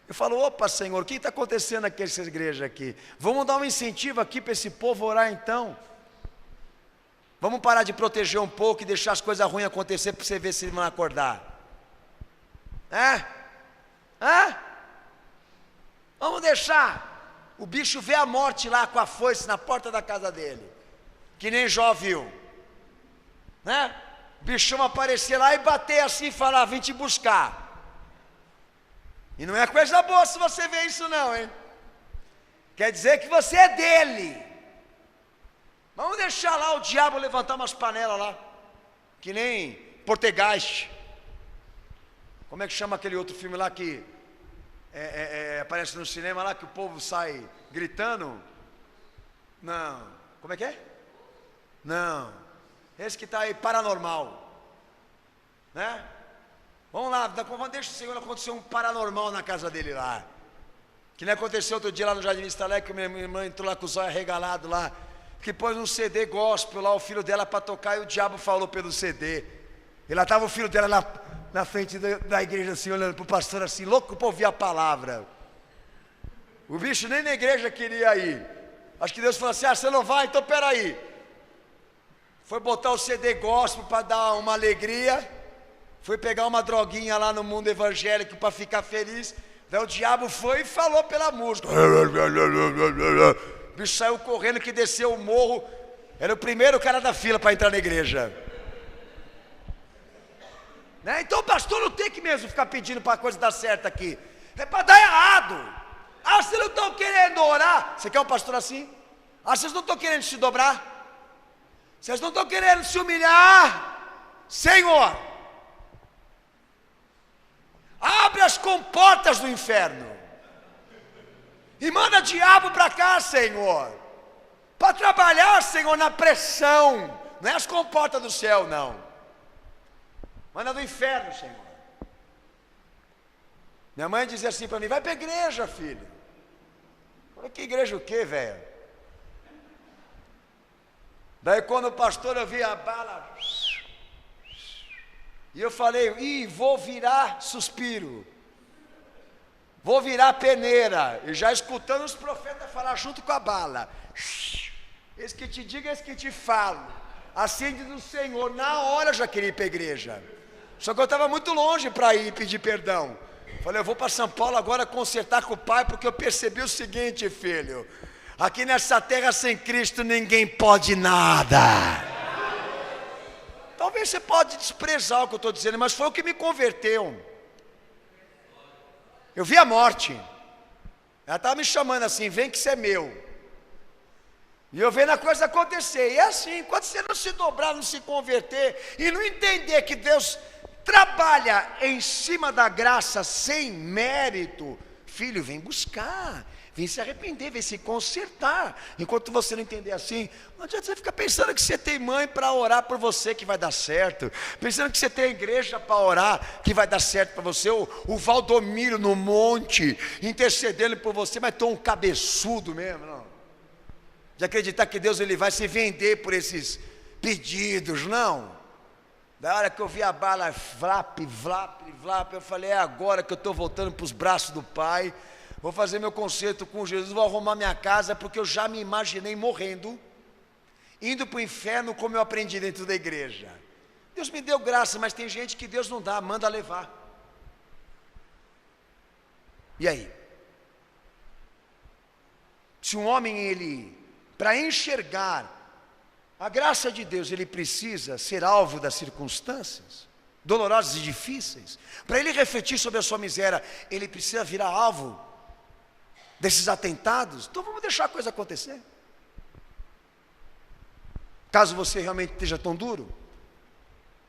eu falo: opa, Senhor, o que está acontecendo aqui nessa igreja aqui? Vamos dar um incentivo aqui para esse povo orar então. Vamos parar de proteger um pouco e deixar as coisas ruins acontecer para você ver se eles vão acordar. Vamos deixar o bicho ver a morte lá com a foice na porta da casa dele, que nem Jó viu, né? O bichão aparecer lá e bater assim e falar: vim te buscar. E não é coisa boa se você ver isso não, hein? Quer dizer que você é dele. Vamos deixar lá o diabo levantar umas panelas lá, que nem Portegás. Como é que chama aquele outro filme lá que aparece no cinema lá, que o povo sai gritando? Não, como é que é? Não, esse que está aí, Paranormal, né? Vamos lá, deixa o Senhor acontecer um paranormal na casa dele lá. Que nem aconteceu outro dia lá no Jardim Vista Alegre, que minha irmã entrou lá com o zóio arregalado lá, que pôs um CD gospel lá, o filho dela para tocar, e o diabo falou pelo CD. E lá estava o filho dela na frente da igreja assim, olhando para o pastor assim, louco para ouvir a palavra. O bicho nem na igreja queria ir. Acho que Deus falou assim: você não vai? Então peraí. Foi botar o CD gospel para dar uma alegria. Foi pegar uma droguinha lá no mundo evangélico para ficar feliz. Daí o diabo foi e falou pela música. O bicho saiu correndo, que desceu o morro. Era o primeiro cara da fila para entrar na igreja. Né? Então o pastor não tem que mesmo ficar pedindo para a coisa dar certo aqui. É para dar errado. Vocês não estão querendo orar? Você quer um pastor assim? Vocês não estão querendo se dobrar? Vocês não estão querendo se humilhar? Senhor, abre as comportas do inferno e manda diabo para cá, Senhor, para trabalhar, Senhor, na pressão. Não é as comportas do céu, não. Manda do inferno, Senhor. Minha mãe dizia assim para mim: vai para a igreja, filho. Eu falei: que igreja o quê, velho? Daí quando o pastor, eu vi a bala, e eu falei: vou virar suspiro, vou virar peneira. E já escutando os profetas falar junto com a bala: esse que te diga, esse que te falo, assim diz o Senhor. Na hora eu já queria ir para a igreja, só que eu estava muito longe para ir pedir perdão. Falei: eu vou para São Paulo agora consertar com o pai, porque eu percebi o seguinte, filho: aqui nessa terra sem Cristo ninguém pode nada. Talvez você pode desprezar o que eu estou dizendo, mas foi o que me converteu. Eu vi a morte. Ela estava me chamando assim: vem que você é meu. E eu vendo a coisa acontecer. E é assim, enquanto você não se dobrar, não se converter e não entender que Deus trabalha em cima da graça sem mérito, filho, vem buscar, vem se arrepender, vem se consertar. Enquanto você não entender assim, não adianta você ficar pensando que você tem mãe para orar por você que vai dar certo, pensando que você tem igreja para orar que vai dar certo para você, o Valdomiro no monte intercedendo por você, mas tão um cabeçudo mesmo, não. de acreditar que Deus ele vai se vender por esses pedidos, não. Da hora que eu vi a bala, vlap, eu falei, é agora que eu estou voltando para os braços do Pai, vou fazer meu concerto com Jesus, vou arrumar minha casa, porque eu já me imaginei morrendo, indo para o inferno como eu aprendi dentro da igreja. Deus me deu graça, mas tem gente que Deus não dá, manda levar. E aí? Se um homem, ele, para enxergar a graça de Deus, ele precisa ser alvo das circunstâncias dolorosas e difíceis. Para ele refletir sobre a sua miséria, ele precisa virar alvo desses atentados. Então vamos deixar a coisa acontecer. Caso você realmente esteja tão duro,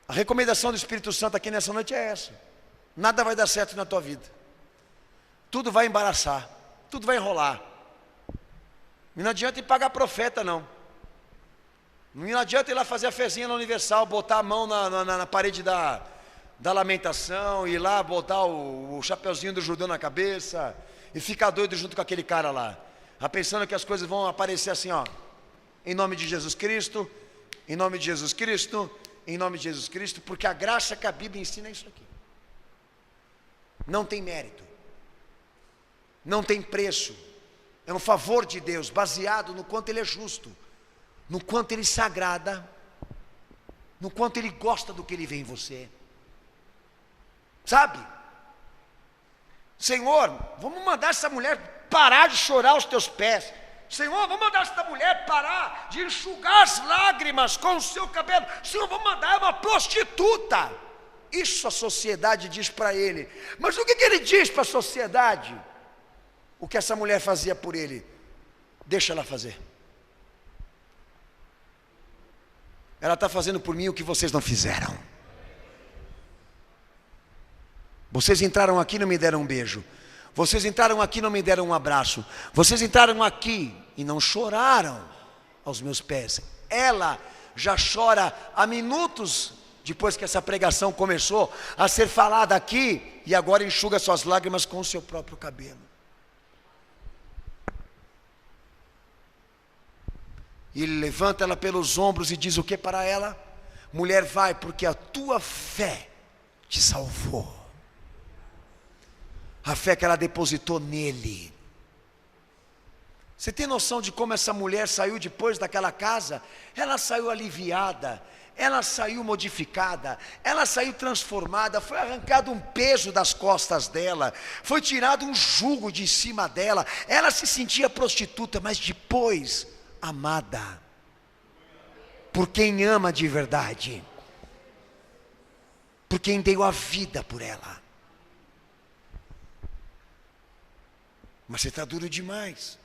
a recomendação do Espírito Santo aqui nessa noite é essa: nada vai dar certo na tua vida, tudo vai embaraçar, tudo vai enrolar. E não adianta ir pagar profeta, não. Não adianta ir lá fazer a fezinha na Universal, botar a mão na parede da lamentação, ir lá botar o chapeuzinho do Judeu na cabeça e ficar doido junto com aquele cara lá, pensando que as coisas vão aparecer assim, ó, em nome de Jesus Cristo, em nome de Jesus Cristo, em nome de Jesus Cristo, porque a graça que a Bíblia ensina é isso aqui. Não tem mérito, não tem preço, é um favor de Deus, baseado no quanto Ele é justo, no quanto Ele se agrada, no quanto Ele gosta do que Ele vê em você. Sabe? Senhor, vamos mandar essa mulher parar de chorar aos teus pés. Senhor, vamos mandar essa mulher parar de enxugar as lágrimas com o seu cabelo. Senhor, vamos mandar uma prostituta. Isso a sociedade diz para ele. Mas o que ele diz para a sociedade? O que essa mulher fazia por ele? Deixa ela fazer. Ela está fazendo por mim o que vocês não fizeram. Vocês entraram aqui e não me deram um beijo. Vocês entraram aqui e não me deram um abraço. Vocês entraram aqui e não choraram aos meus pés. Ela já chora há minutos depois que essa pregação começou a ser falada aqui, e agora enxuga suas lágrimas com o seu próprio cabelo. E ele levanta ela pelos ombros e diz o que para ela? Mulher, vai, porque a tua fé te salvou. A fé que ela depositou nele. Você tem noção de como essa mulher saiu depois daquela casa? Ela saiu aliviada, ela saiu modificada, ela saiu transformada, foi arrancado um peso das costas dela, foi tirado um jugo de cima dela. Ela se sentia prostituta, mas depois amada por quem ama de verdade, por quem deu a vida por ela. Mas você está duro demais.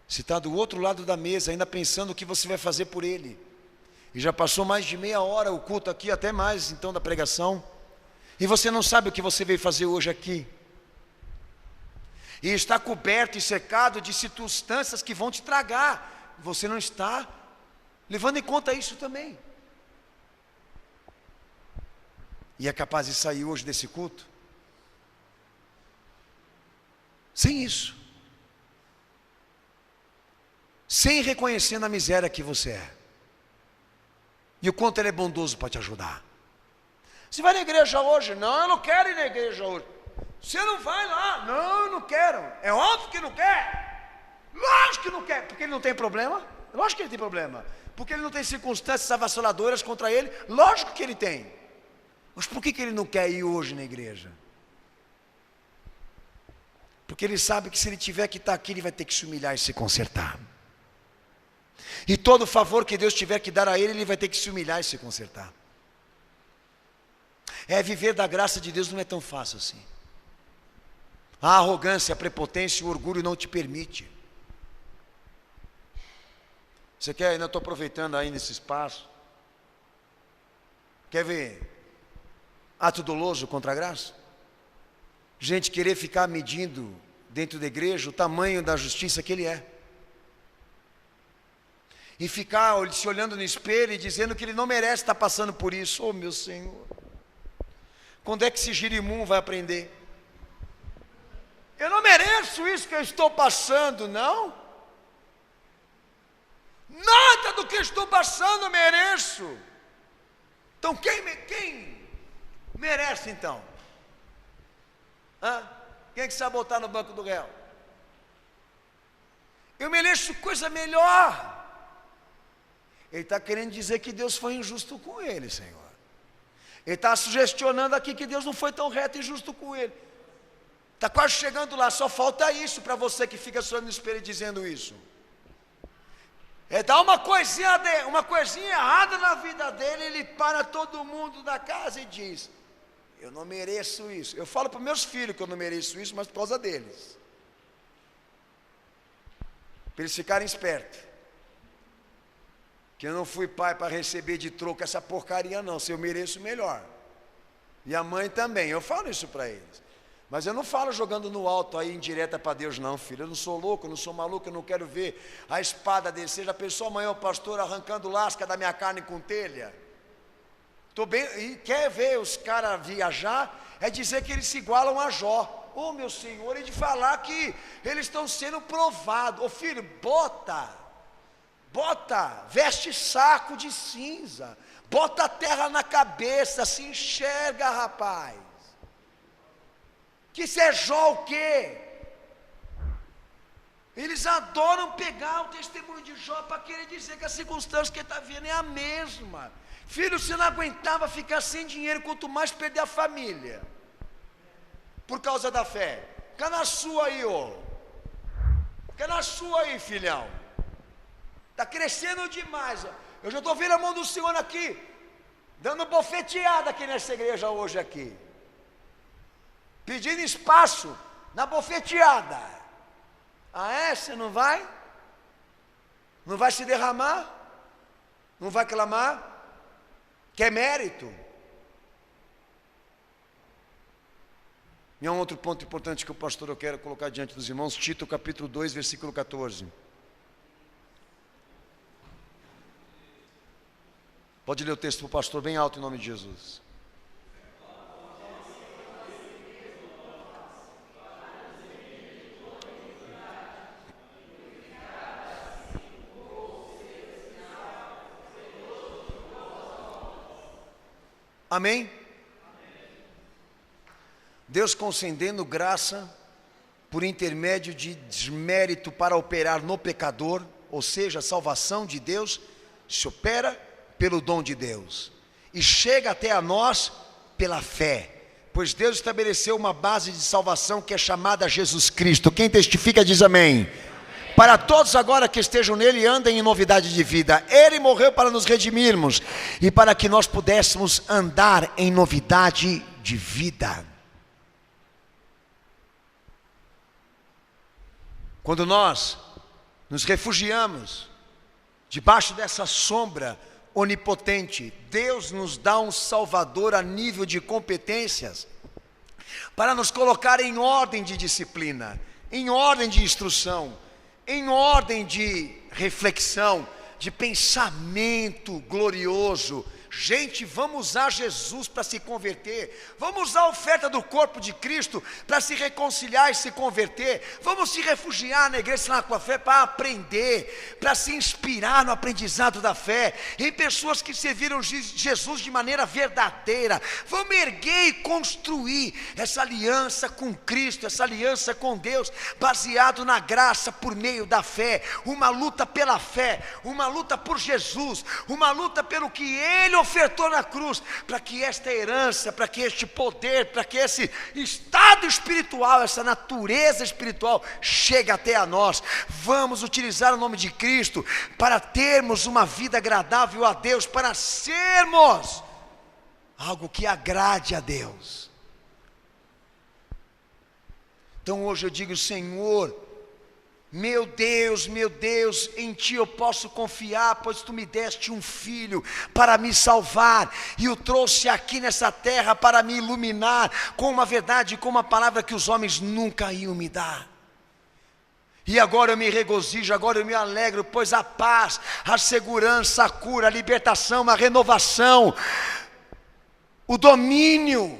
Você está do outro lado da mesa, ainda pensando o que você vai fazer por ele. E já passou mais de meia hora o culto aqui, até mais então da pregação. E você não sabe o que você veio fazer hoje aqui. E está coberto e cercado de circunstâncias que vão te tragar. Você não está levando em conta isso também. E é capaz de sair hoje desse culto sem isso, sem reconhecer a miséria que você é, e o quanto Ele é bondoso para te ajudar. Você vai na igreja hoje? Não, eu não quero ir na igreja hoje. Você não vai lá? Não, eu não quero. É óbvio que não quer. Lógico que não quer, porque ele não tem problema. Lógico que ele tem problema, porque ele não tem circunstâncias avassaladoras contra ele. Lógico que ele tem. Mas por que ele não quer ir hoje na igreja? Porque ele sabe que se ele tiver que estar aqui, ele vai ter que se humilhar e se consertar. E todo favor que Deus tiver que dar a ele, ele vai ter que se humilhar e se consertar. Viver da graça de Deus não é tão fácil assim. A arrogância, a prepotência e o orgulho não te permite. Você quer, ainda estou aproveitando aí nesse espaço, quer ver ato doloso contra a graça? Gente querer ficar medindo dentro da igreja o tamanho da justiça que ele é. E ficar se olhando no espelho e dizendo que ele não merece estar passando por isso. Oh, meu Senhor, quando é que esse girimum vai aprender? Eu não mereço isso que eu estou passando, não. Nada do que estou passando eu mereço. Então quem merece então? Quem é que sabe botar no banco do réu? Eu mereço coisa melhor. Ele está querendo dizer que Deus foi injusto com ele, Senhor. Ele está sugestionando aqui que Deus não foi tão reto e justo com ele. Está quase chegando lá, só falta isso para você que fica só no espelho dizendo isso. É dar uma coisinha errada na vida dele, ele para todo mundo da casa e diz: eu não mereço isso. Eu falo para meus filhos que eu não mereço isso, mas por causa deles. Para eles ficarem espertos. Que eu não fui pai para receber de troco essa porcaria não, se eu mereço melhor. E a mãe também, eu falo isso para eles. Mas eu não falo jogando no alto aí indireta para Deus não, filho. Eu não sou louco, eu não sou maluco, eu não quero ver a espada descer. Já pensou amanhã o pastor arrancando lasca da minha carne com telha? Tô bem, e quer ver os caras viajar, é dizer que eles se igualam a Jó. Oh meu Senhor, e de falar que eles estão sendo provados. Ô filho, bota, veste saco de cinza, bota a terra na cabeça, se enxerga, rapaz. Que isso é Jó o quê? Eles adoram pegar o testemunho de Jó para querer dizer que a circunstância que ele está vendo é a mesma. Filho, você não aguentava ficar sem dinheiro, quanto mais perder a família, por causa da fé. Fica na sua aí, fica na sua aí, filhão. Está crescendo demais. Eu já estou vendo a mão do Senhor aqui, dando bofeteada aqui nessa igreja hoje aqui. Pedindo espaço na bofeteada. Você não vai? Não vai se derramar? Não vai clamar? Quer mérito? E há um outro ponto importante que o pastor eu quero colocar diante dos irmãos, Tito capítulo 2, versículo 14. Pode ler o texto para o pastor bem alto em nome de Jesus. Amém? Deus concedendo graça por intermédio de desmérito para operar no pecador, ou seja, a salvação de Deus se opera pelo dom de Deus e chega até a nós pela fé, pois Deus estabeleceu uma base de salvação que é chamada Jesus Cristo. Quem testifica diz amém. Para todos agora que estejam nele, andem em novidade de vida. Ele morreu para nos redimirmos e para que nós pudéssemos andar em novidade de vida. Quando nós nos refugiamos debaixo dessa sombra onipotente, Deus nos dá um Salvador a nível de competências para nos colocar em ordem de disciplina, em ordem de instrução, em ordem de reflexão, de pensamento glorioso. Gente, vamos usar Jesus para se converter, vamos usar a oferta do corpo de Cristo para se reconciliar e se converter, vamos se refugiar na igreja com a fé para aprender, para se inspirar no aprendizado da fé, em pessoas que serviram Jesus de maneira verdadeira. Vamos erguer e construir essa aliança com Cristo, essa aliança com Deus, baseado na graça por meio da fé, uma luta pela fé, uma luta por Jesus, uma luta pelo que Ele ofertou na cruz, para que esta herança, para que este poder, para que esse estado espiritual, essa natureza espiritual chegue até a nós. Vamos utilizar o nome de Cristo para termos uma vida agradável a Deus, para sermos algo que agrade a Deus. Então hoje eu digo: Senhor, meu Deus, em Ti eu posso confiar, pois Tu me deste um filho para me salvar, e o trouxe aqui nessa terra para me iluminar com uma verdade, com uma palavra que os homens nunca iam me dar. E agora eu me regozijo, agora eu me alegro, pois a paz, a segurança, a cura, a libertação, a renovação, o domínio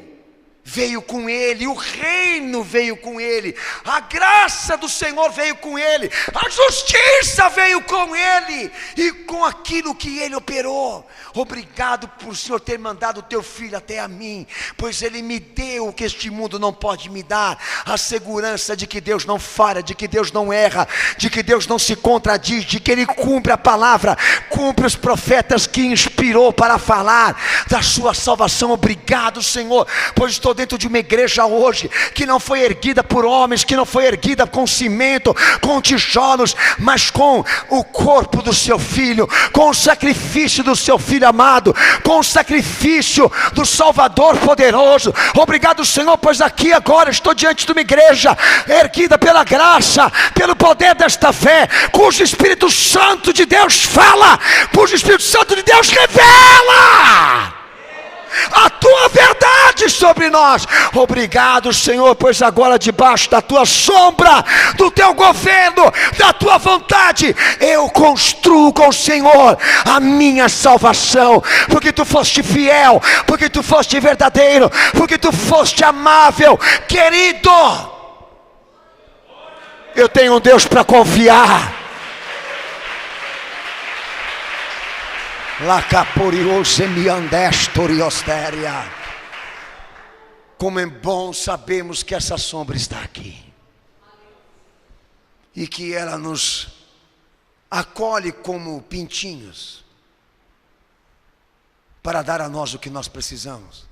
veio com ele, o reino veio com ele, a graça do Senhor veio com ele, a justiça veio com ele, e com aquilo que ele operou. Obrigado por o Senhor ter mandado o teu filho até a mim, pois ele me deu o que este mundo não pode me dar, a segurança de que Deus não falha, de que Deus não erra, de que Deus não se contradiz, de que ele cumpre a palavra, cumpre os profetas que inspirou para falar da sua salvação. Obrigado, Senhor, pois estou dentro de uma igreja hoje que não foi erguida por homens, que não foi erguida com cimento, com tijolos, mas com o corpo do seu filho, com o sacrifício do seu filho amado, com o sacrifício do Salvador poderoso. Obrigado, Senhor, pois aqui agora estou diante de uma igreja erguida pela graça, pelo poder desta fé, cujo Espírito Santo de Deus fala, cujo Espírito Santo de Deus revela a tua verdade sobre nós. Obrigado, Senhor, pois agora debaixo da tua sombra, do teu governo, da tua vontade, eu construo com o Senhor a minha salvação, porque tu foste fiel, porque tu foste verdadeiro, porque tu foste amável, querido. Eu tenho um Deus para confiar. Como é bom sabermos que essa sombra está aqui, e que ela nos acolhe como pintinhos, para dar a nós o que nós precisamos.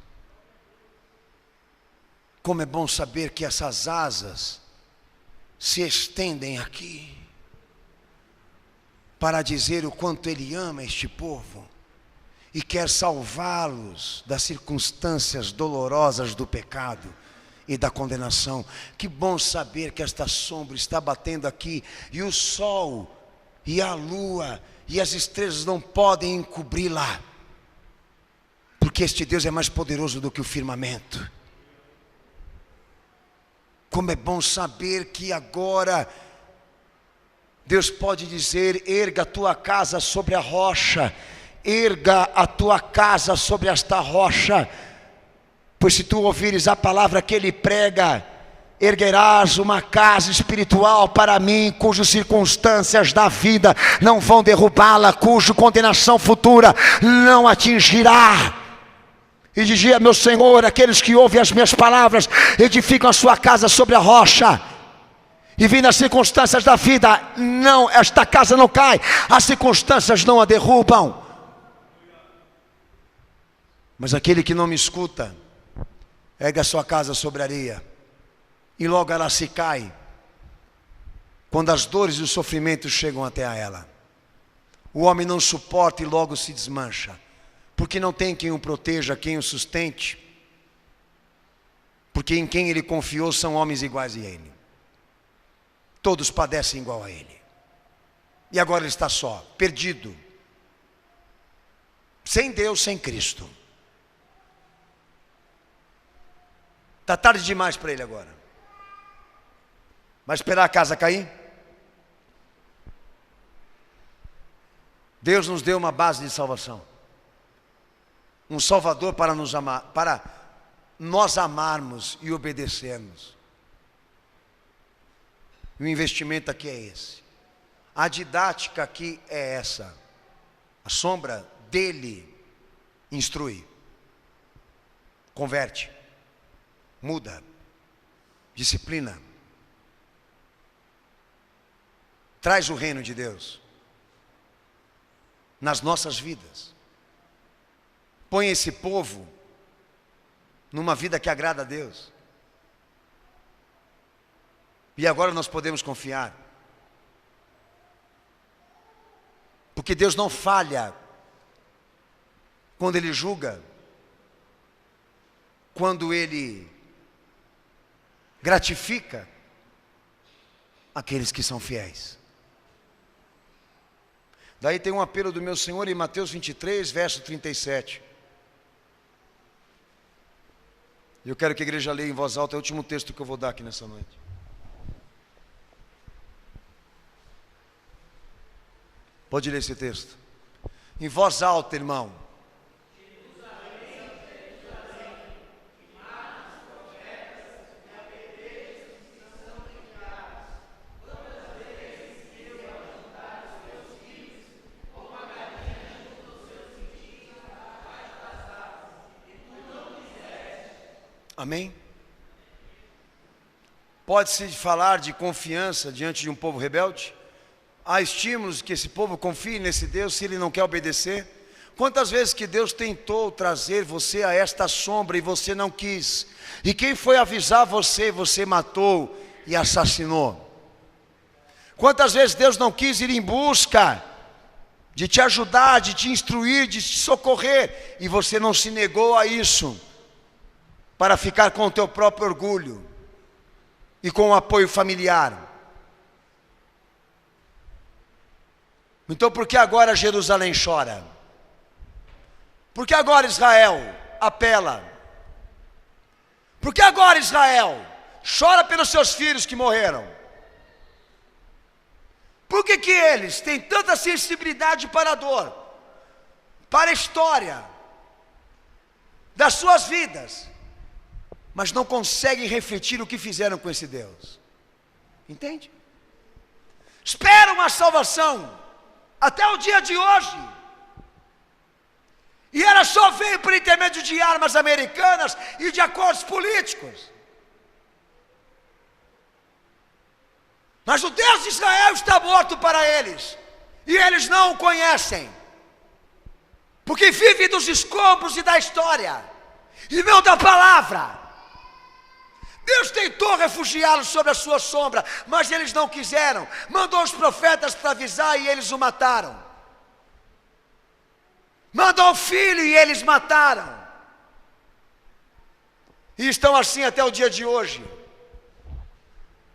Como é bom saber que essas asas se estendem aqui, para dizer o quanto Ele ama este povo e quer salvá-los das circunstâncias dolorosas do pecado e da condenação. Que bom saber que esta sombra está batendo aqui, e o sol e a lua e as estrelas não podem encobri-la, porque este Deus é mais poderoso do que o firmamento. Como é bom saber que agora Deus pode dizer: erga a tua casa sobre a rocha, erga a tua casa sobre esta rocha, pois se tu ouvires a palavra que Ele prega, erguerás uma casa espiritual para mim, cujas circunstâncias da vida não vão derrubá-la, cuja condenação futura não atingirá. E dizia: meu Senhor, aqueles que ouvem as minhas palavras edificam a sua casa sobre a rocha, e vindo as circunstâncias da vida, não, esta casa não cai, as circunstâncias não a derrubam. Mas aquele que não me escuta, ergue a sua casa sobre a areia, e logo ela se cai, quando as dores e os sofrimentos chegam até a ela. O homem não suporta e logo se desmancha, porque não tem quem o proteja, quem o sustente, porque em quem ele confiou são homens iguais a ele. Todos padecem igual a ele. E agora ele está só, perdido, sem Deus, sem Cristo. Está tarde demais para ele agora. Vai esperar a casa cair? Deus nos deu uma base de salvação, um Salvador para nos amar, para nós amarmos e obedecermos. E o investimento aqui é esse. A didática aqui é essa. A sombra dele instrui, converte, muda, disciplina, traz o reino de Deus nas nossas vidas. Põe esse povo numa vida que agrada a Deus. E agora nós podemos confiar, porque Deus não falha quando Ele julga, quando Ele gratifica aqueles que são fiéis. Daí tem um apelo do meu Senhor em Mateus 23, verso 37. Eu quero que a igreja leia em voz alta, é o último texto que eu vou dar aqui nessa noite. Pode ler esse texto em voz alta, irmão. Amém? Pode-se falar de confiança diante de um povo rebelde? Há estímulos que esse povo confie nesse Deus se ele não quer obedecer? Quantas vezes que Deus tentou trazer você a esta sombra e você não quis? E quem foi avisar você, você matou e assassinou? Quantas vezes Deus não quis ir em busca de te ajudar, de te instruir, de te socorrer, e você não se negou a isso, para ficar com o teu próprio orgulho e com o apoio familiar? Então por que agora Jerusalém chora? Por que agora Israel apela? Por que agora Israel chora pelos seus filhos que morreram? Por que que eles têm tanta sensibilidade para a dor, para a história das suas vidas, mas não conseguem refletir o que fizeram com esse Deus? Entende? Esperam a salvação até o dia de hoje, e ela só veio por intermédio de armas americanas e de acordos políticos. Mas o Deus de Israel está morto para eles, e eles não o conhecem, porque vive dos escombros e da história, e não da palavra. Deus tentou refugiá-los sob a sua sombra, mas eles não quiseram. Mandou os profetas para avisar e eles o mataram. Mandou o filho e eles mataram. E estão assim até o dia de hoje,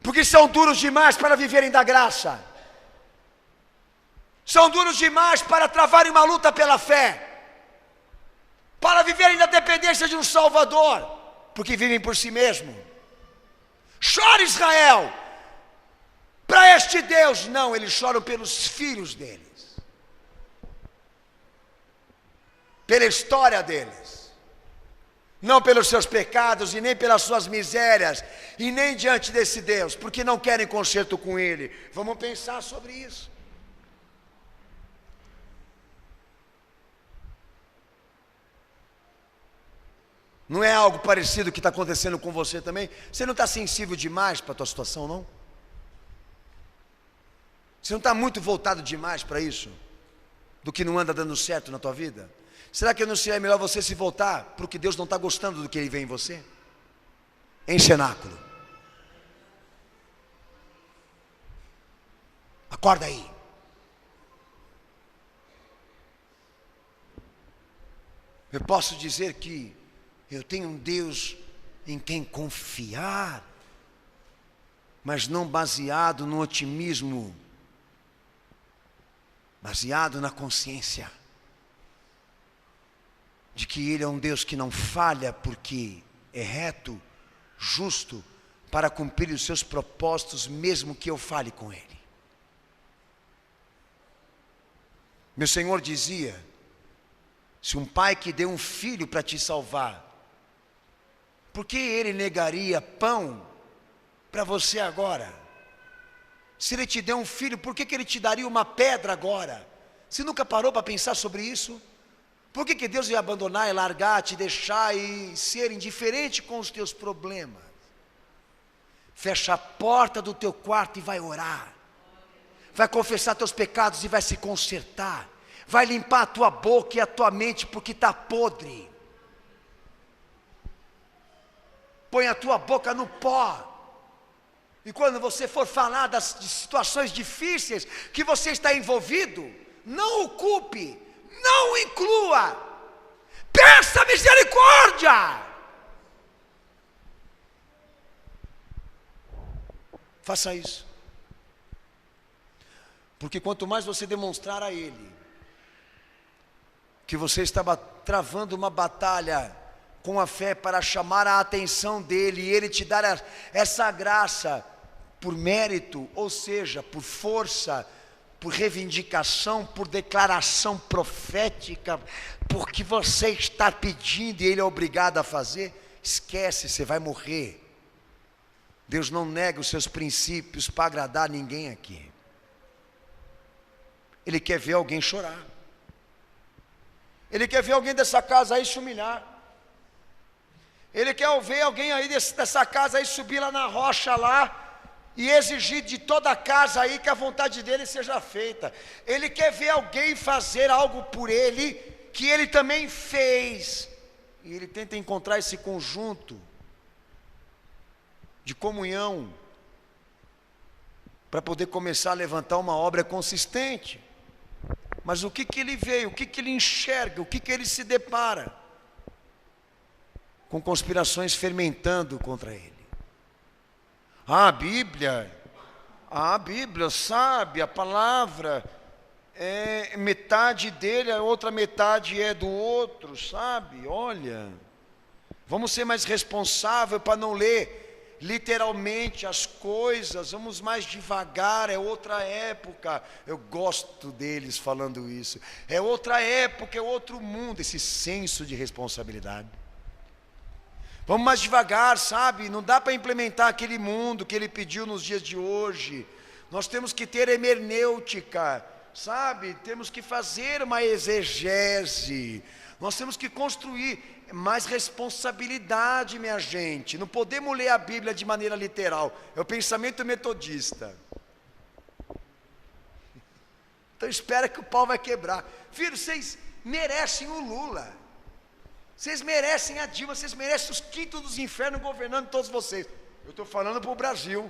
porque são duros demais para viverem da graça. São duros demais para travarem uma luta pela fé, para viverem na dependência de um Salvador, porque vivem por si mesmo. Chora Israel para este Deus? Não, eles choram pelos filhos deles, pela história deles, não pelos seus pecados e nem pelas suas misérias, e nem diante desse Deus, porque não querem conserto com Ele. Vamos pensar sobre isso. Não é algo parecido que está acontecendo com você também? Você não está sensível demais para a tua situação, não? Você não está muito voltado demais para isso? Do que não anda dando certo na tua vida? Será que não seria melhor você se voltar para o que Deus não está gostando do que Ele vê em você? Em cenáculo. Acorda aí. Eu posso dizer que eu tenho um Deus em quem confiar, mas não baseado no otimismo, baseado na consciência de que Ele é um Deus que não falha, porque é reto, justo, para cumprir os seus propósitos, mesmo que eu fale com Ele. Meu Senhor dizia: se um pai que deu um filho para te salvar, por que Ele negaria pão para você agora? Se Ele te deu um filho, por que Ele te daria uma pedra agora? Você nunca parou para pensar sobre isso? Por que Deus ia abandonar e largar, te deixar e ser indiferente com os teus problemas? Fecha a porta do teu quarto e vai orar. Vai confessar teus pecados e vai se consertar. Vai limpar a tua boca e a tua mente, porque está podre. Põe a tua boca no pó. E quando você for falar de situações difíceis que você está envolvido, não o culpe, não o inclua. Peça misericórdia. Faça isso. Porque quanto mais você demonstrar a Ele que você estava travando uma batalha com a fé para chamar a atenção dEle, e Ele te dar essa graça por mérito, ou seja, por força, por reivindicação, por declaração profética, porque você está pedindo e Ele é obrigado a fazer, esquece, você vai morrer. Deus não nega os seus princípios para agradar ninguém aqui. Ele quer ver alguém chorar. Ele quer ver alguém dessa casa aí se humilhar. Ele quer ver alguém aí dessa casa aí subir lá na rocha lá e exigir de toda a casa aí que a vontade dele seja feita. Ele quer ver alguém fazer algo por ele que ele também fez. E ele tenta encontrar esse conjunto de comunhão para poder começar a levantar uma obra consistente. Mas o que ele vê, o que ele enxerga, o que ele se depara? Com conspirações fermentando contra ele. A Bíblia, sabe, a palavra, metade dele, a outra metade é do outro, sabe? Olha, vamos ser mais responsáveis para não ler literalmente as coisas, vamos mais devagar, é outra época. Eu gosto deles falando isso. É outra época, é outro mundo, esse senso de responsabilidade. Vamos mais devagar, sabe? Não dá para implementar aquele mundo que ele pediu nos dias de hoje. Nós temos que ter hermenêutica, sabe? Temos que fazer uma exegese. Nós temos que construir mais responsabilidade, minha gente. Não podemos ler a Bíblia de maneira literal. É o pensamento metodista. Então espera que o pau vai quebrar. Filho, vocês merecem o Lula. Vocês merecem a Dilma, vocês merecem os quintos dos infernos governando todos vocês. Eu estou falando para o Brasil.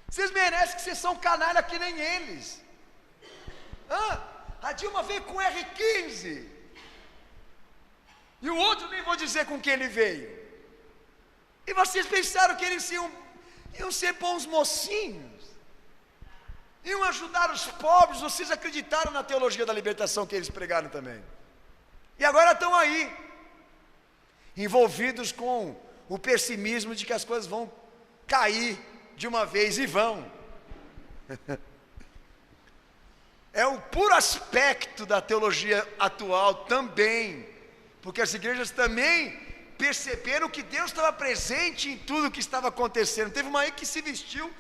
Vocês merecem que vocês são canalha que nem eles. A Dilma veio com R15. E o outro nem vou dizer com que ele veio. E vocês pensaram que eles iam ser bons mocinhos. Iam ajudar os pobres. Vocês acreditaram na teologia da libertação que eles pregaram também. E agora estão aí, envolvidos com o pessimismo de que as coisas vão cair de uma vez, e vão. É o puro aspecto da teologia atual também, porque as igrejas também perceberam que Deus estava presente em tudo o que estava acontecendo. Teve uma aí que se vestiu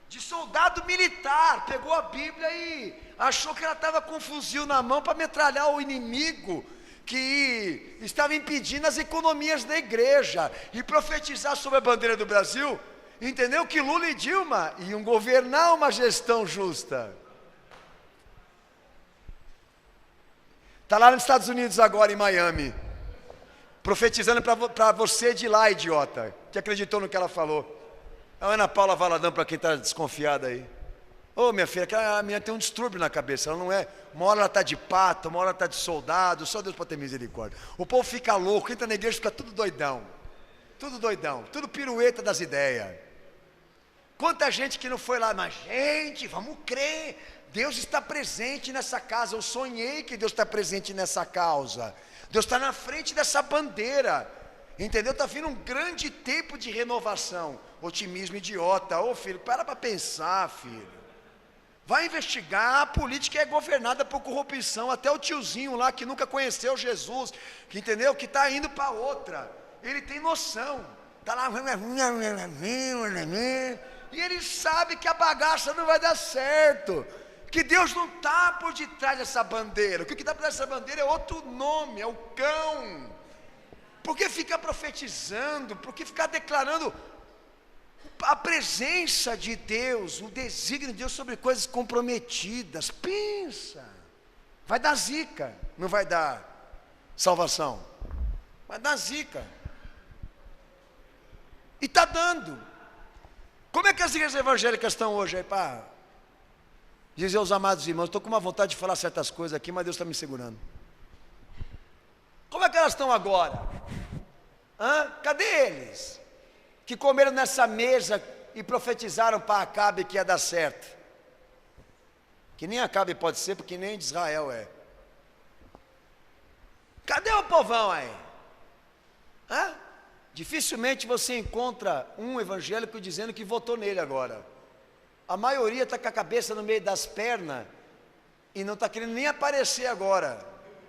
de soldado militar, pegou a Bíblia e achou que ela estava com um fuzil na mão para metralhar o inimigo que estava impedindo as economias da igreja, e profetizar sobre a bandeira do Brasil. Entendeu? Que Lula e Dilma iam governar uma gestão justa. Está lá nos Estados Unidos agora, em Miami, profetizando para você de lá, idiota, que acreditou no que ela falou. A Ana Paula Valadão, para quem está desconfiado aí. Minha filha, aquela menina tem um distúrbio na cabeça. Ela não é, uma hora ela está de pato, uma hora ela está de soldado. Só Deus pode ter misericórdia. O povo fica louco, entra na igreja, fica tudo doidão, tudo pirueta das ideias. Quanta gente que não foi lá, mas gente, vamos crer, Deus está presente nessa casa. Eu sonhei que Deus está presente nessa causa. Deus está na frente dessa bandeira, entendeu? Está vindo um grande tempo de renovação. Otimismo idiota. Filho, para pensar, filho. Vai investigar. A política é governada por corrupção. Até o tiozinho lá que nunca conheceu Jesus, que entendeu, que está indo para outra, ele tem noção. Está lá, e ele sabe que a bagaça não vai dar certo, que Deus não está por detrás dessa bandeira. O que está por trás dessa bandeira é outro nome, é o cão. Por que ficar profetizando? Por que ficar declarando a presença de Deus, o desígnio de Deus sobre coisas comprometidas? Pensa, vai dar zica, não vai dar salvação, vai dar zica, e está dando. Como é que as igrejas evangélicas estão hoje aí, pá? Dizer aos amados irmãos, estou com uma vontade de falar certas coisas aqui, mas Deus está me segurando. Como é que elas estão agora? Cadê eles? Que comeram nessa mesa e profetizaram para Acabe que ia dar certo. Que nem Acabe pode ser, porque nem de Israel é. Cadê o povão aí? Dificilmente você encontra um evangélico dizendo que votou nele agora. A maioria está com a cabeça no meio das pernas e não está querendo nem aparecer agora.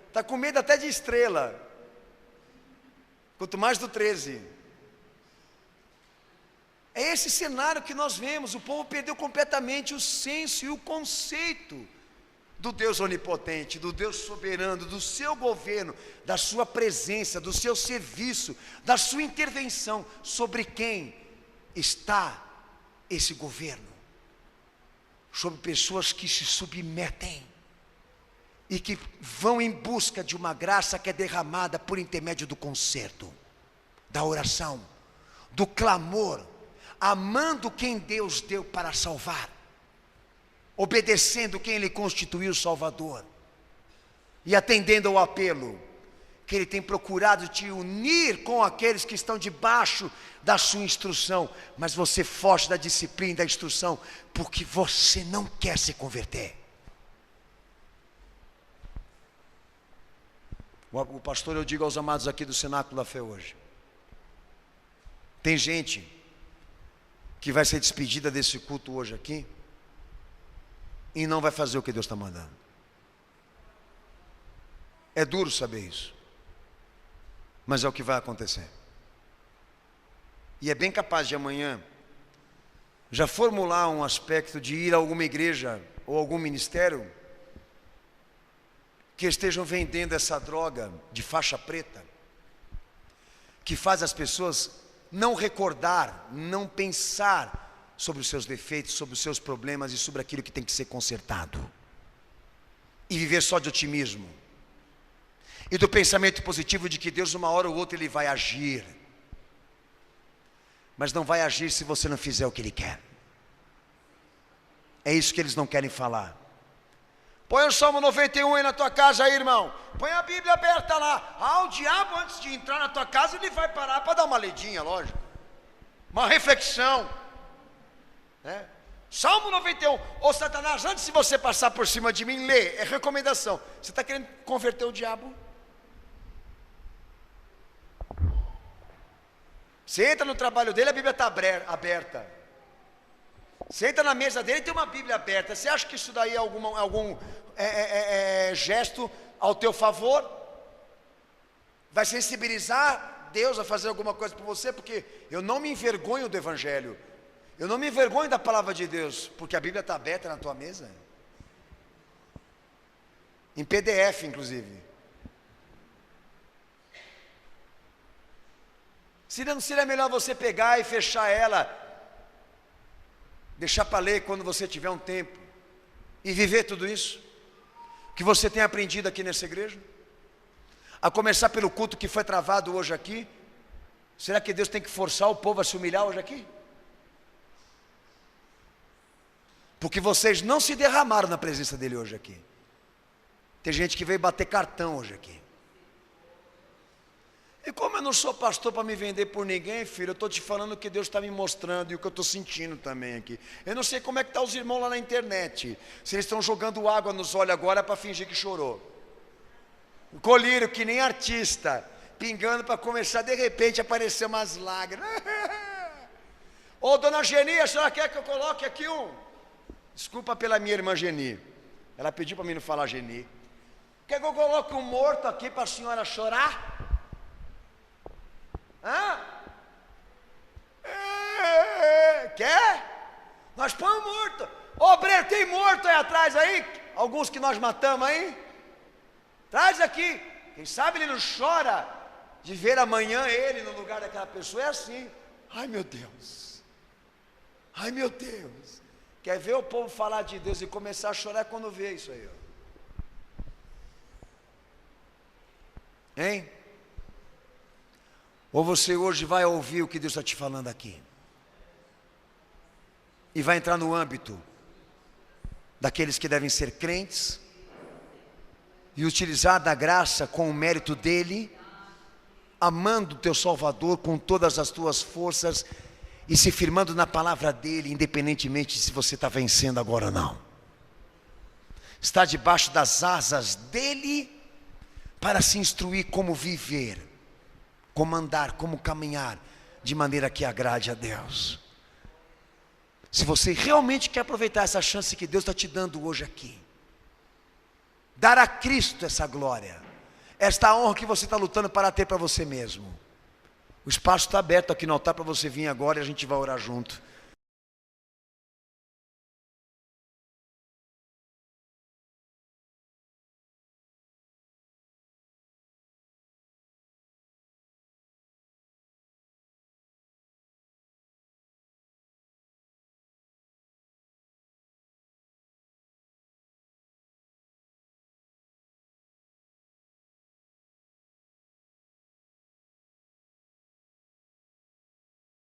Está com medo até de estrela. Quanto mais do 13. É esse cenário que nós vemos. O povo perdeu completamente o senso e o conceito do Deus onipotente, do Deus soberano, do seu governo, da sua presença, do seu serviço, da sua intervenção. Sobre quem está esse governo? Sobre pessoas que se submetem e que vão em busca de uma graça que é derramada por intermédio do conserto, da oração, do clamor, amando quem Deus deu para salvar, obedecendo quem Ele constituiu Salvador, e atendendo ao apelo que Ele tem procurado te unir com aqueles que estão debaixo da sua instrução. Mas você foge da disciplina e da instrução, porque você não quer se converter. O pastor, eu digo aos amados aqui do Cenáculo da Fé hoje, tem gente que vai ser despedida desse culto hoje aqui e não vai fazer o que Deus está mandando. É duro saber isso, mas é o que vai acontecer. E é bem capaz de amanhã já formular um aspecto de ir a alguma igreja ou algum ministério que estejam vendendo essa droga de faixa preta, que faz as pessoas não recordar, não pensar sobre os seus defeitos, sobre os seus problemas e sobre aquilo que tem que ser consertado, e viver só de otimismo e do pensamento positivo de que Deus uma hora ou outra Ele vai agir, mas não vai agir se você não fizer o que Ele quer. É isso que eles não querem falar. Põe o Salmo 91 aí na tua casa aí, irmão. Põe a Bíblia aberta lá. O diabo, antes de entrar na tua casa, ele vai parar para dar uma ledinha, lógico, uma reflexão, né? Salmo 91. Ô Satanás, antes de você passar por cima de mim, lê. É recomendação. Você está querendo converter o diabo? Você entra no trabalho dele, a Bíblia está aberta. Você entra na mesa dele e tem uma Bíblia aberta. Você acha que isso daí é algum gesto ao teu favor? Vai sensibilizar Deus a fazer alguma coisa por você? Porque eu não me envergonho do Evangelho, eu não me envergonho da palavra de Deus, porque a Bíblia está aberta na tua mesa, em PDF inclusive. Não seria melhor você pegar e fechar ela, deixar para ler quando você tiver um tempo, e viver tudo isso que você tem aprendido aqui nessa igreja? A começar pelo culto que foi travado hoje aqui. Será que Deus tem que forçar o povo a se humilhar hoje aqui? Porque vocês não se derramaram na presença dele hoje aqui. Tem gente que veio bater cartão hoje aqui. E como eu não sou pastor para me vender por ninguém, filho, eu estou te falando o que Deus está me mostrando e o que eu estou sentindo também aqui. Eu não sei como é que estão os irmãos lá na internet, se eles estão jogando água nos olhos agora para fingir que chorou. Colírio que nem artista, pingando para começar, de repente aparecer umas lágrimas. Ô dona Geni, a senhora quer que eu coloque aqui Desculpa pela minha irmã Geni, ela pediu para mim não falar Geni. Quer que eu coloque um morto aqui para a senhora chorar? Quer? Nós põemos morto. Obreiro, tem morto aí atrás aí? Alguns que nós matamos aí? Traz aqui. Quem sabe ele não chora de ver amanhã ele no lugar daquela pessoa. É assim. Ai meu Deus. Ai meu Deus. Quer ver o povo falar de Deus e começar a chorar quando vê isso aí, ó. Hein? Ou você hoje vai ouvir o que Deus está te falando aqui e vai entrar no âmbito daqueles que devem ser crentes e utilizar da graça com o mérito dele, amando o teu Salvador com todas as tuas forças e se firmando na palavra dele, independentemente de se você está vencendo agora ou não. Está debaixo das asas dele para se instruir como viver, como andar, como caminhar, de maneira que agrade a Deus. Se você realmente quer aproveitar essa chance que Deus está te dando hoje aqui, dar a Cristo essa glória, esta honra que você está lutando para ter para você mesmo, o espaço está aberto aqui no altar para você vir agora e a gente vai orar junto.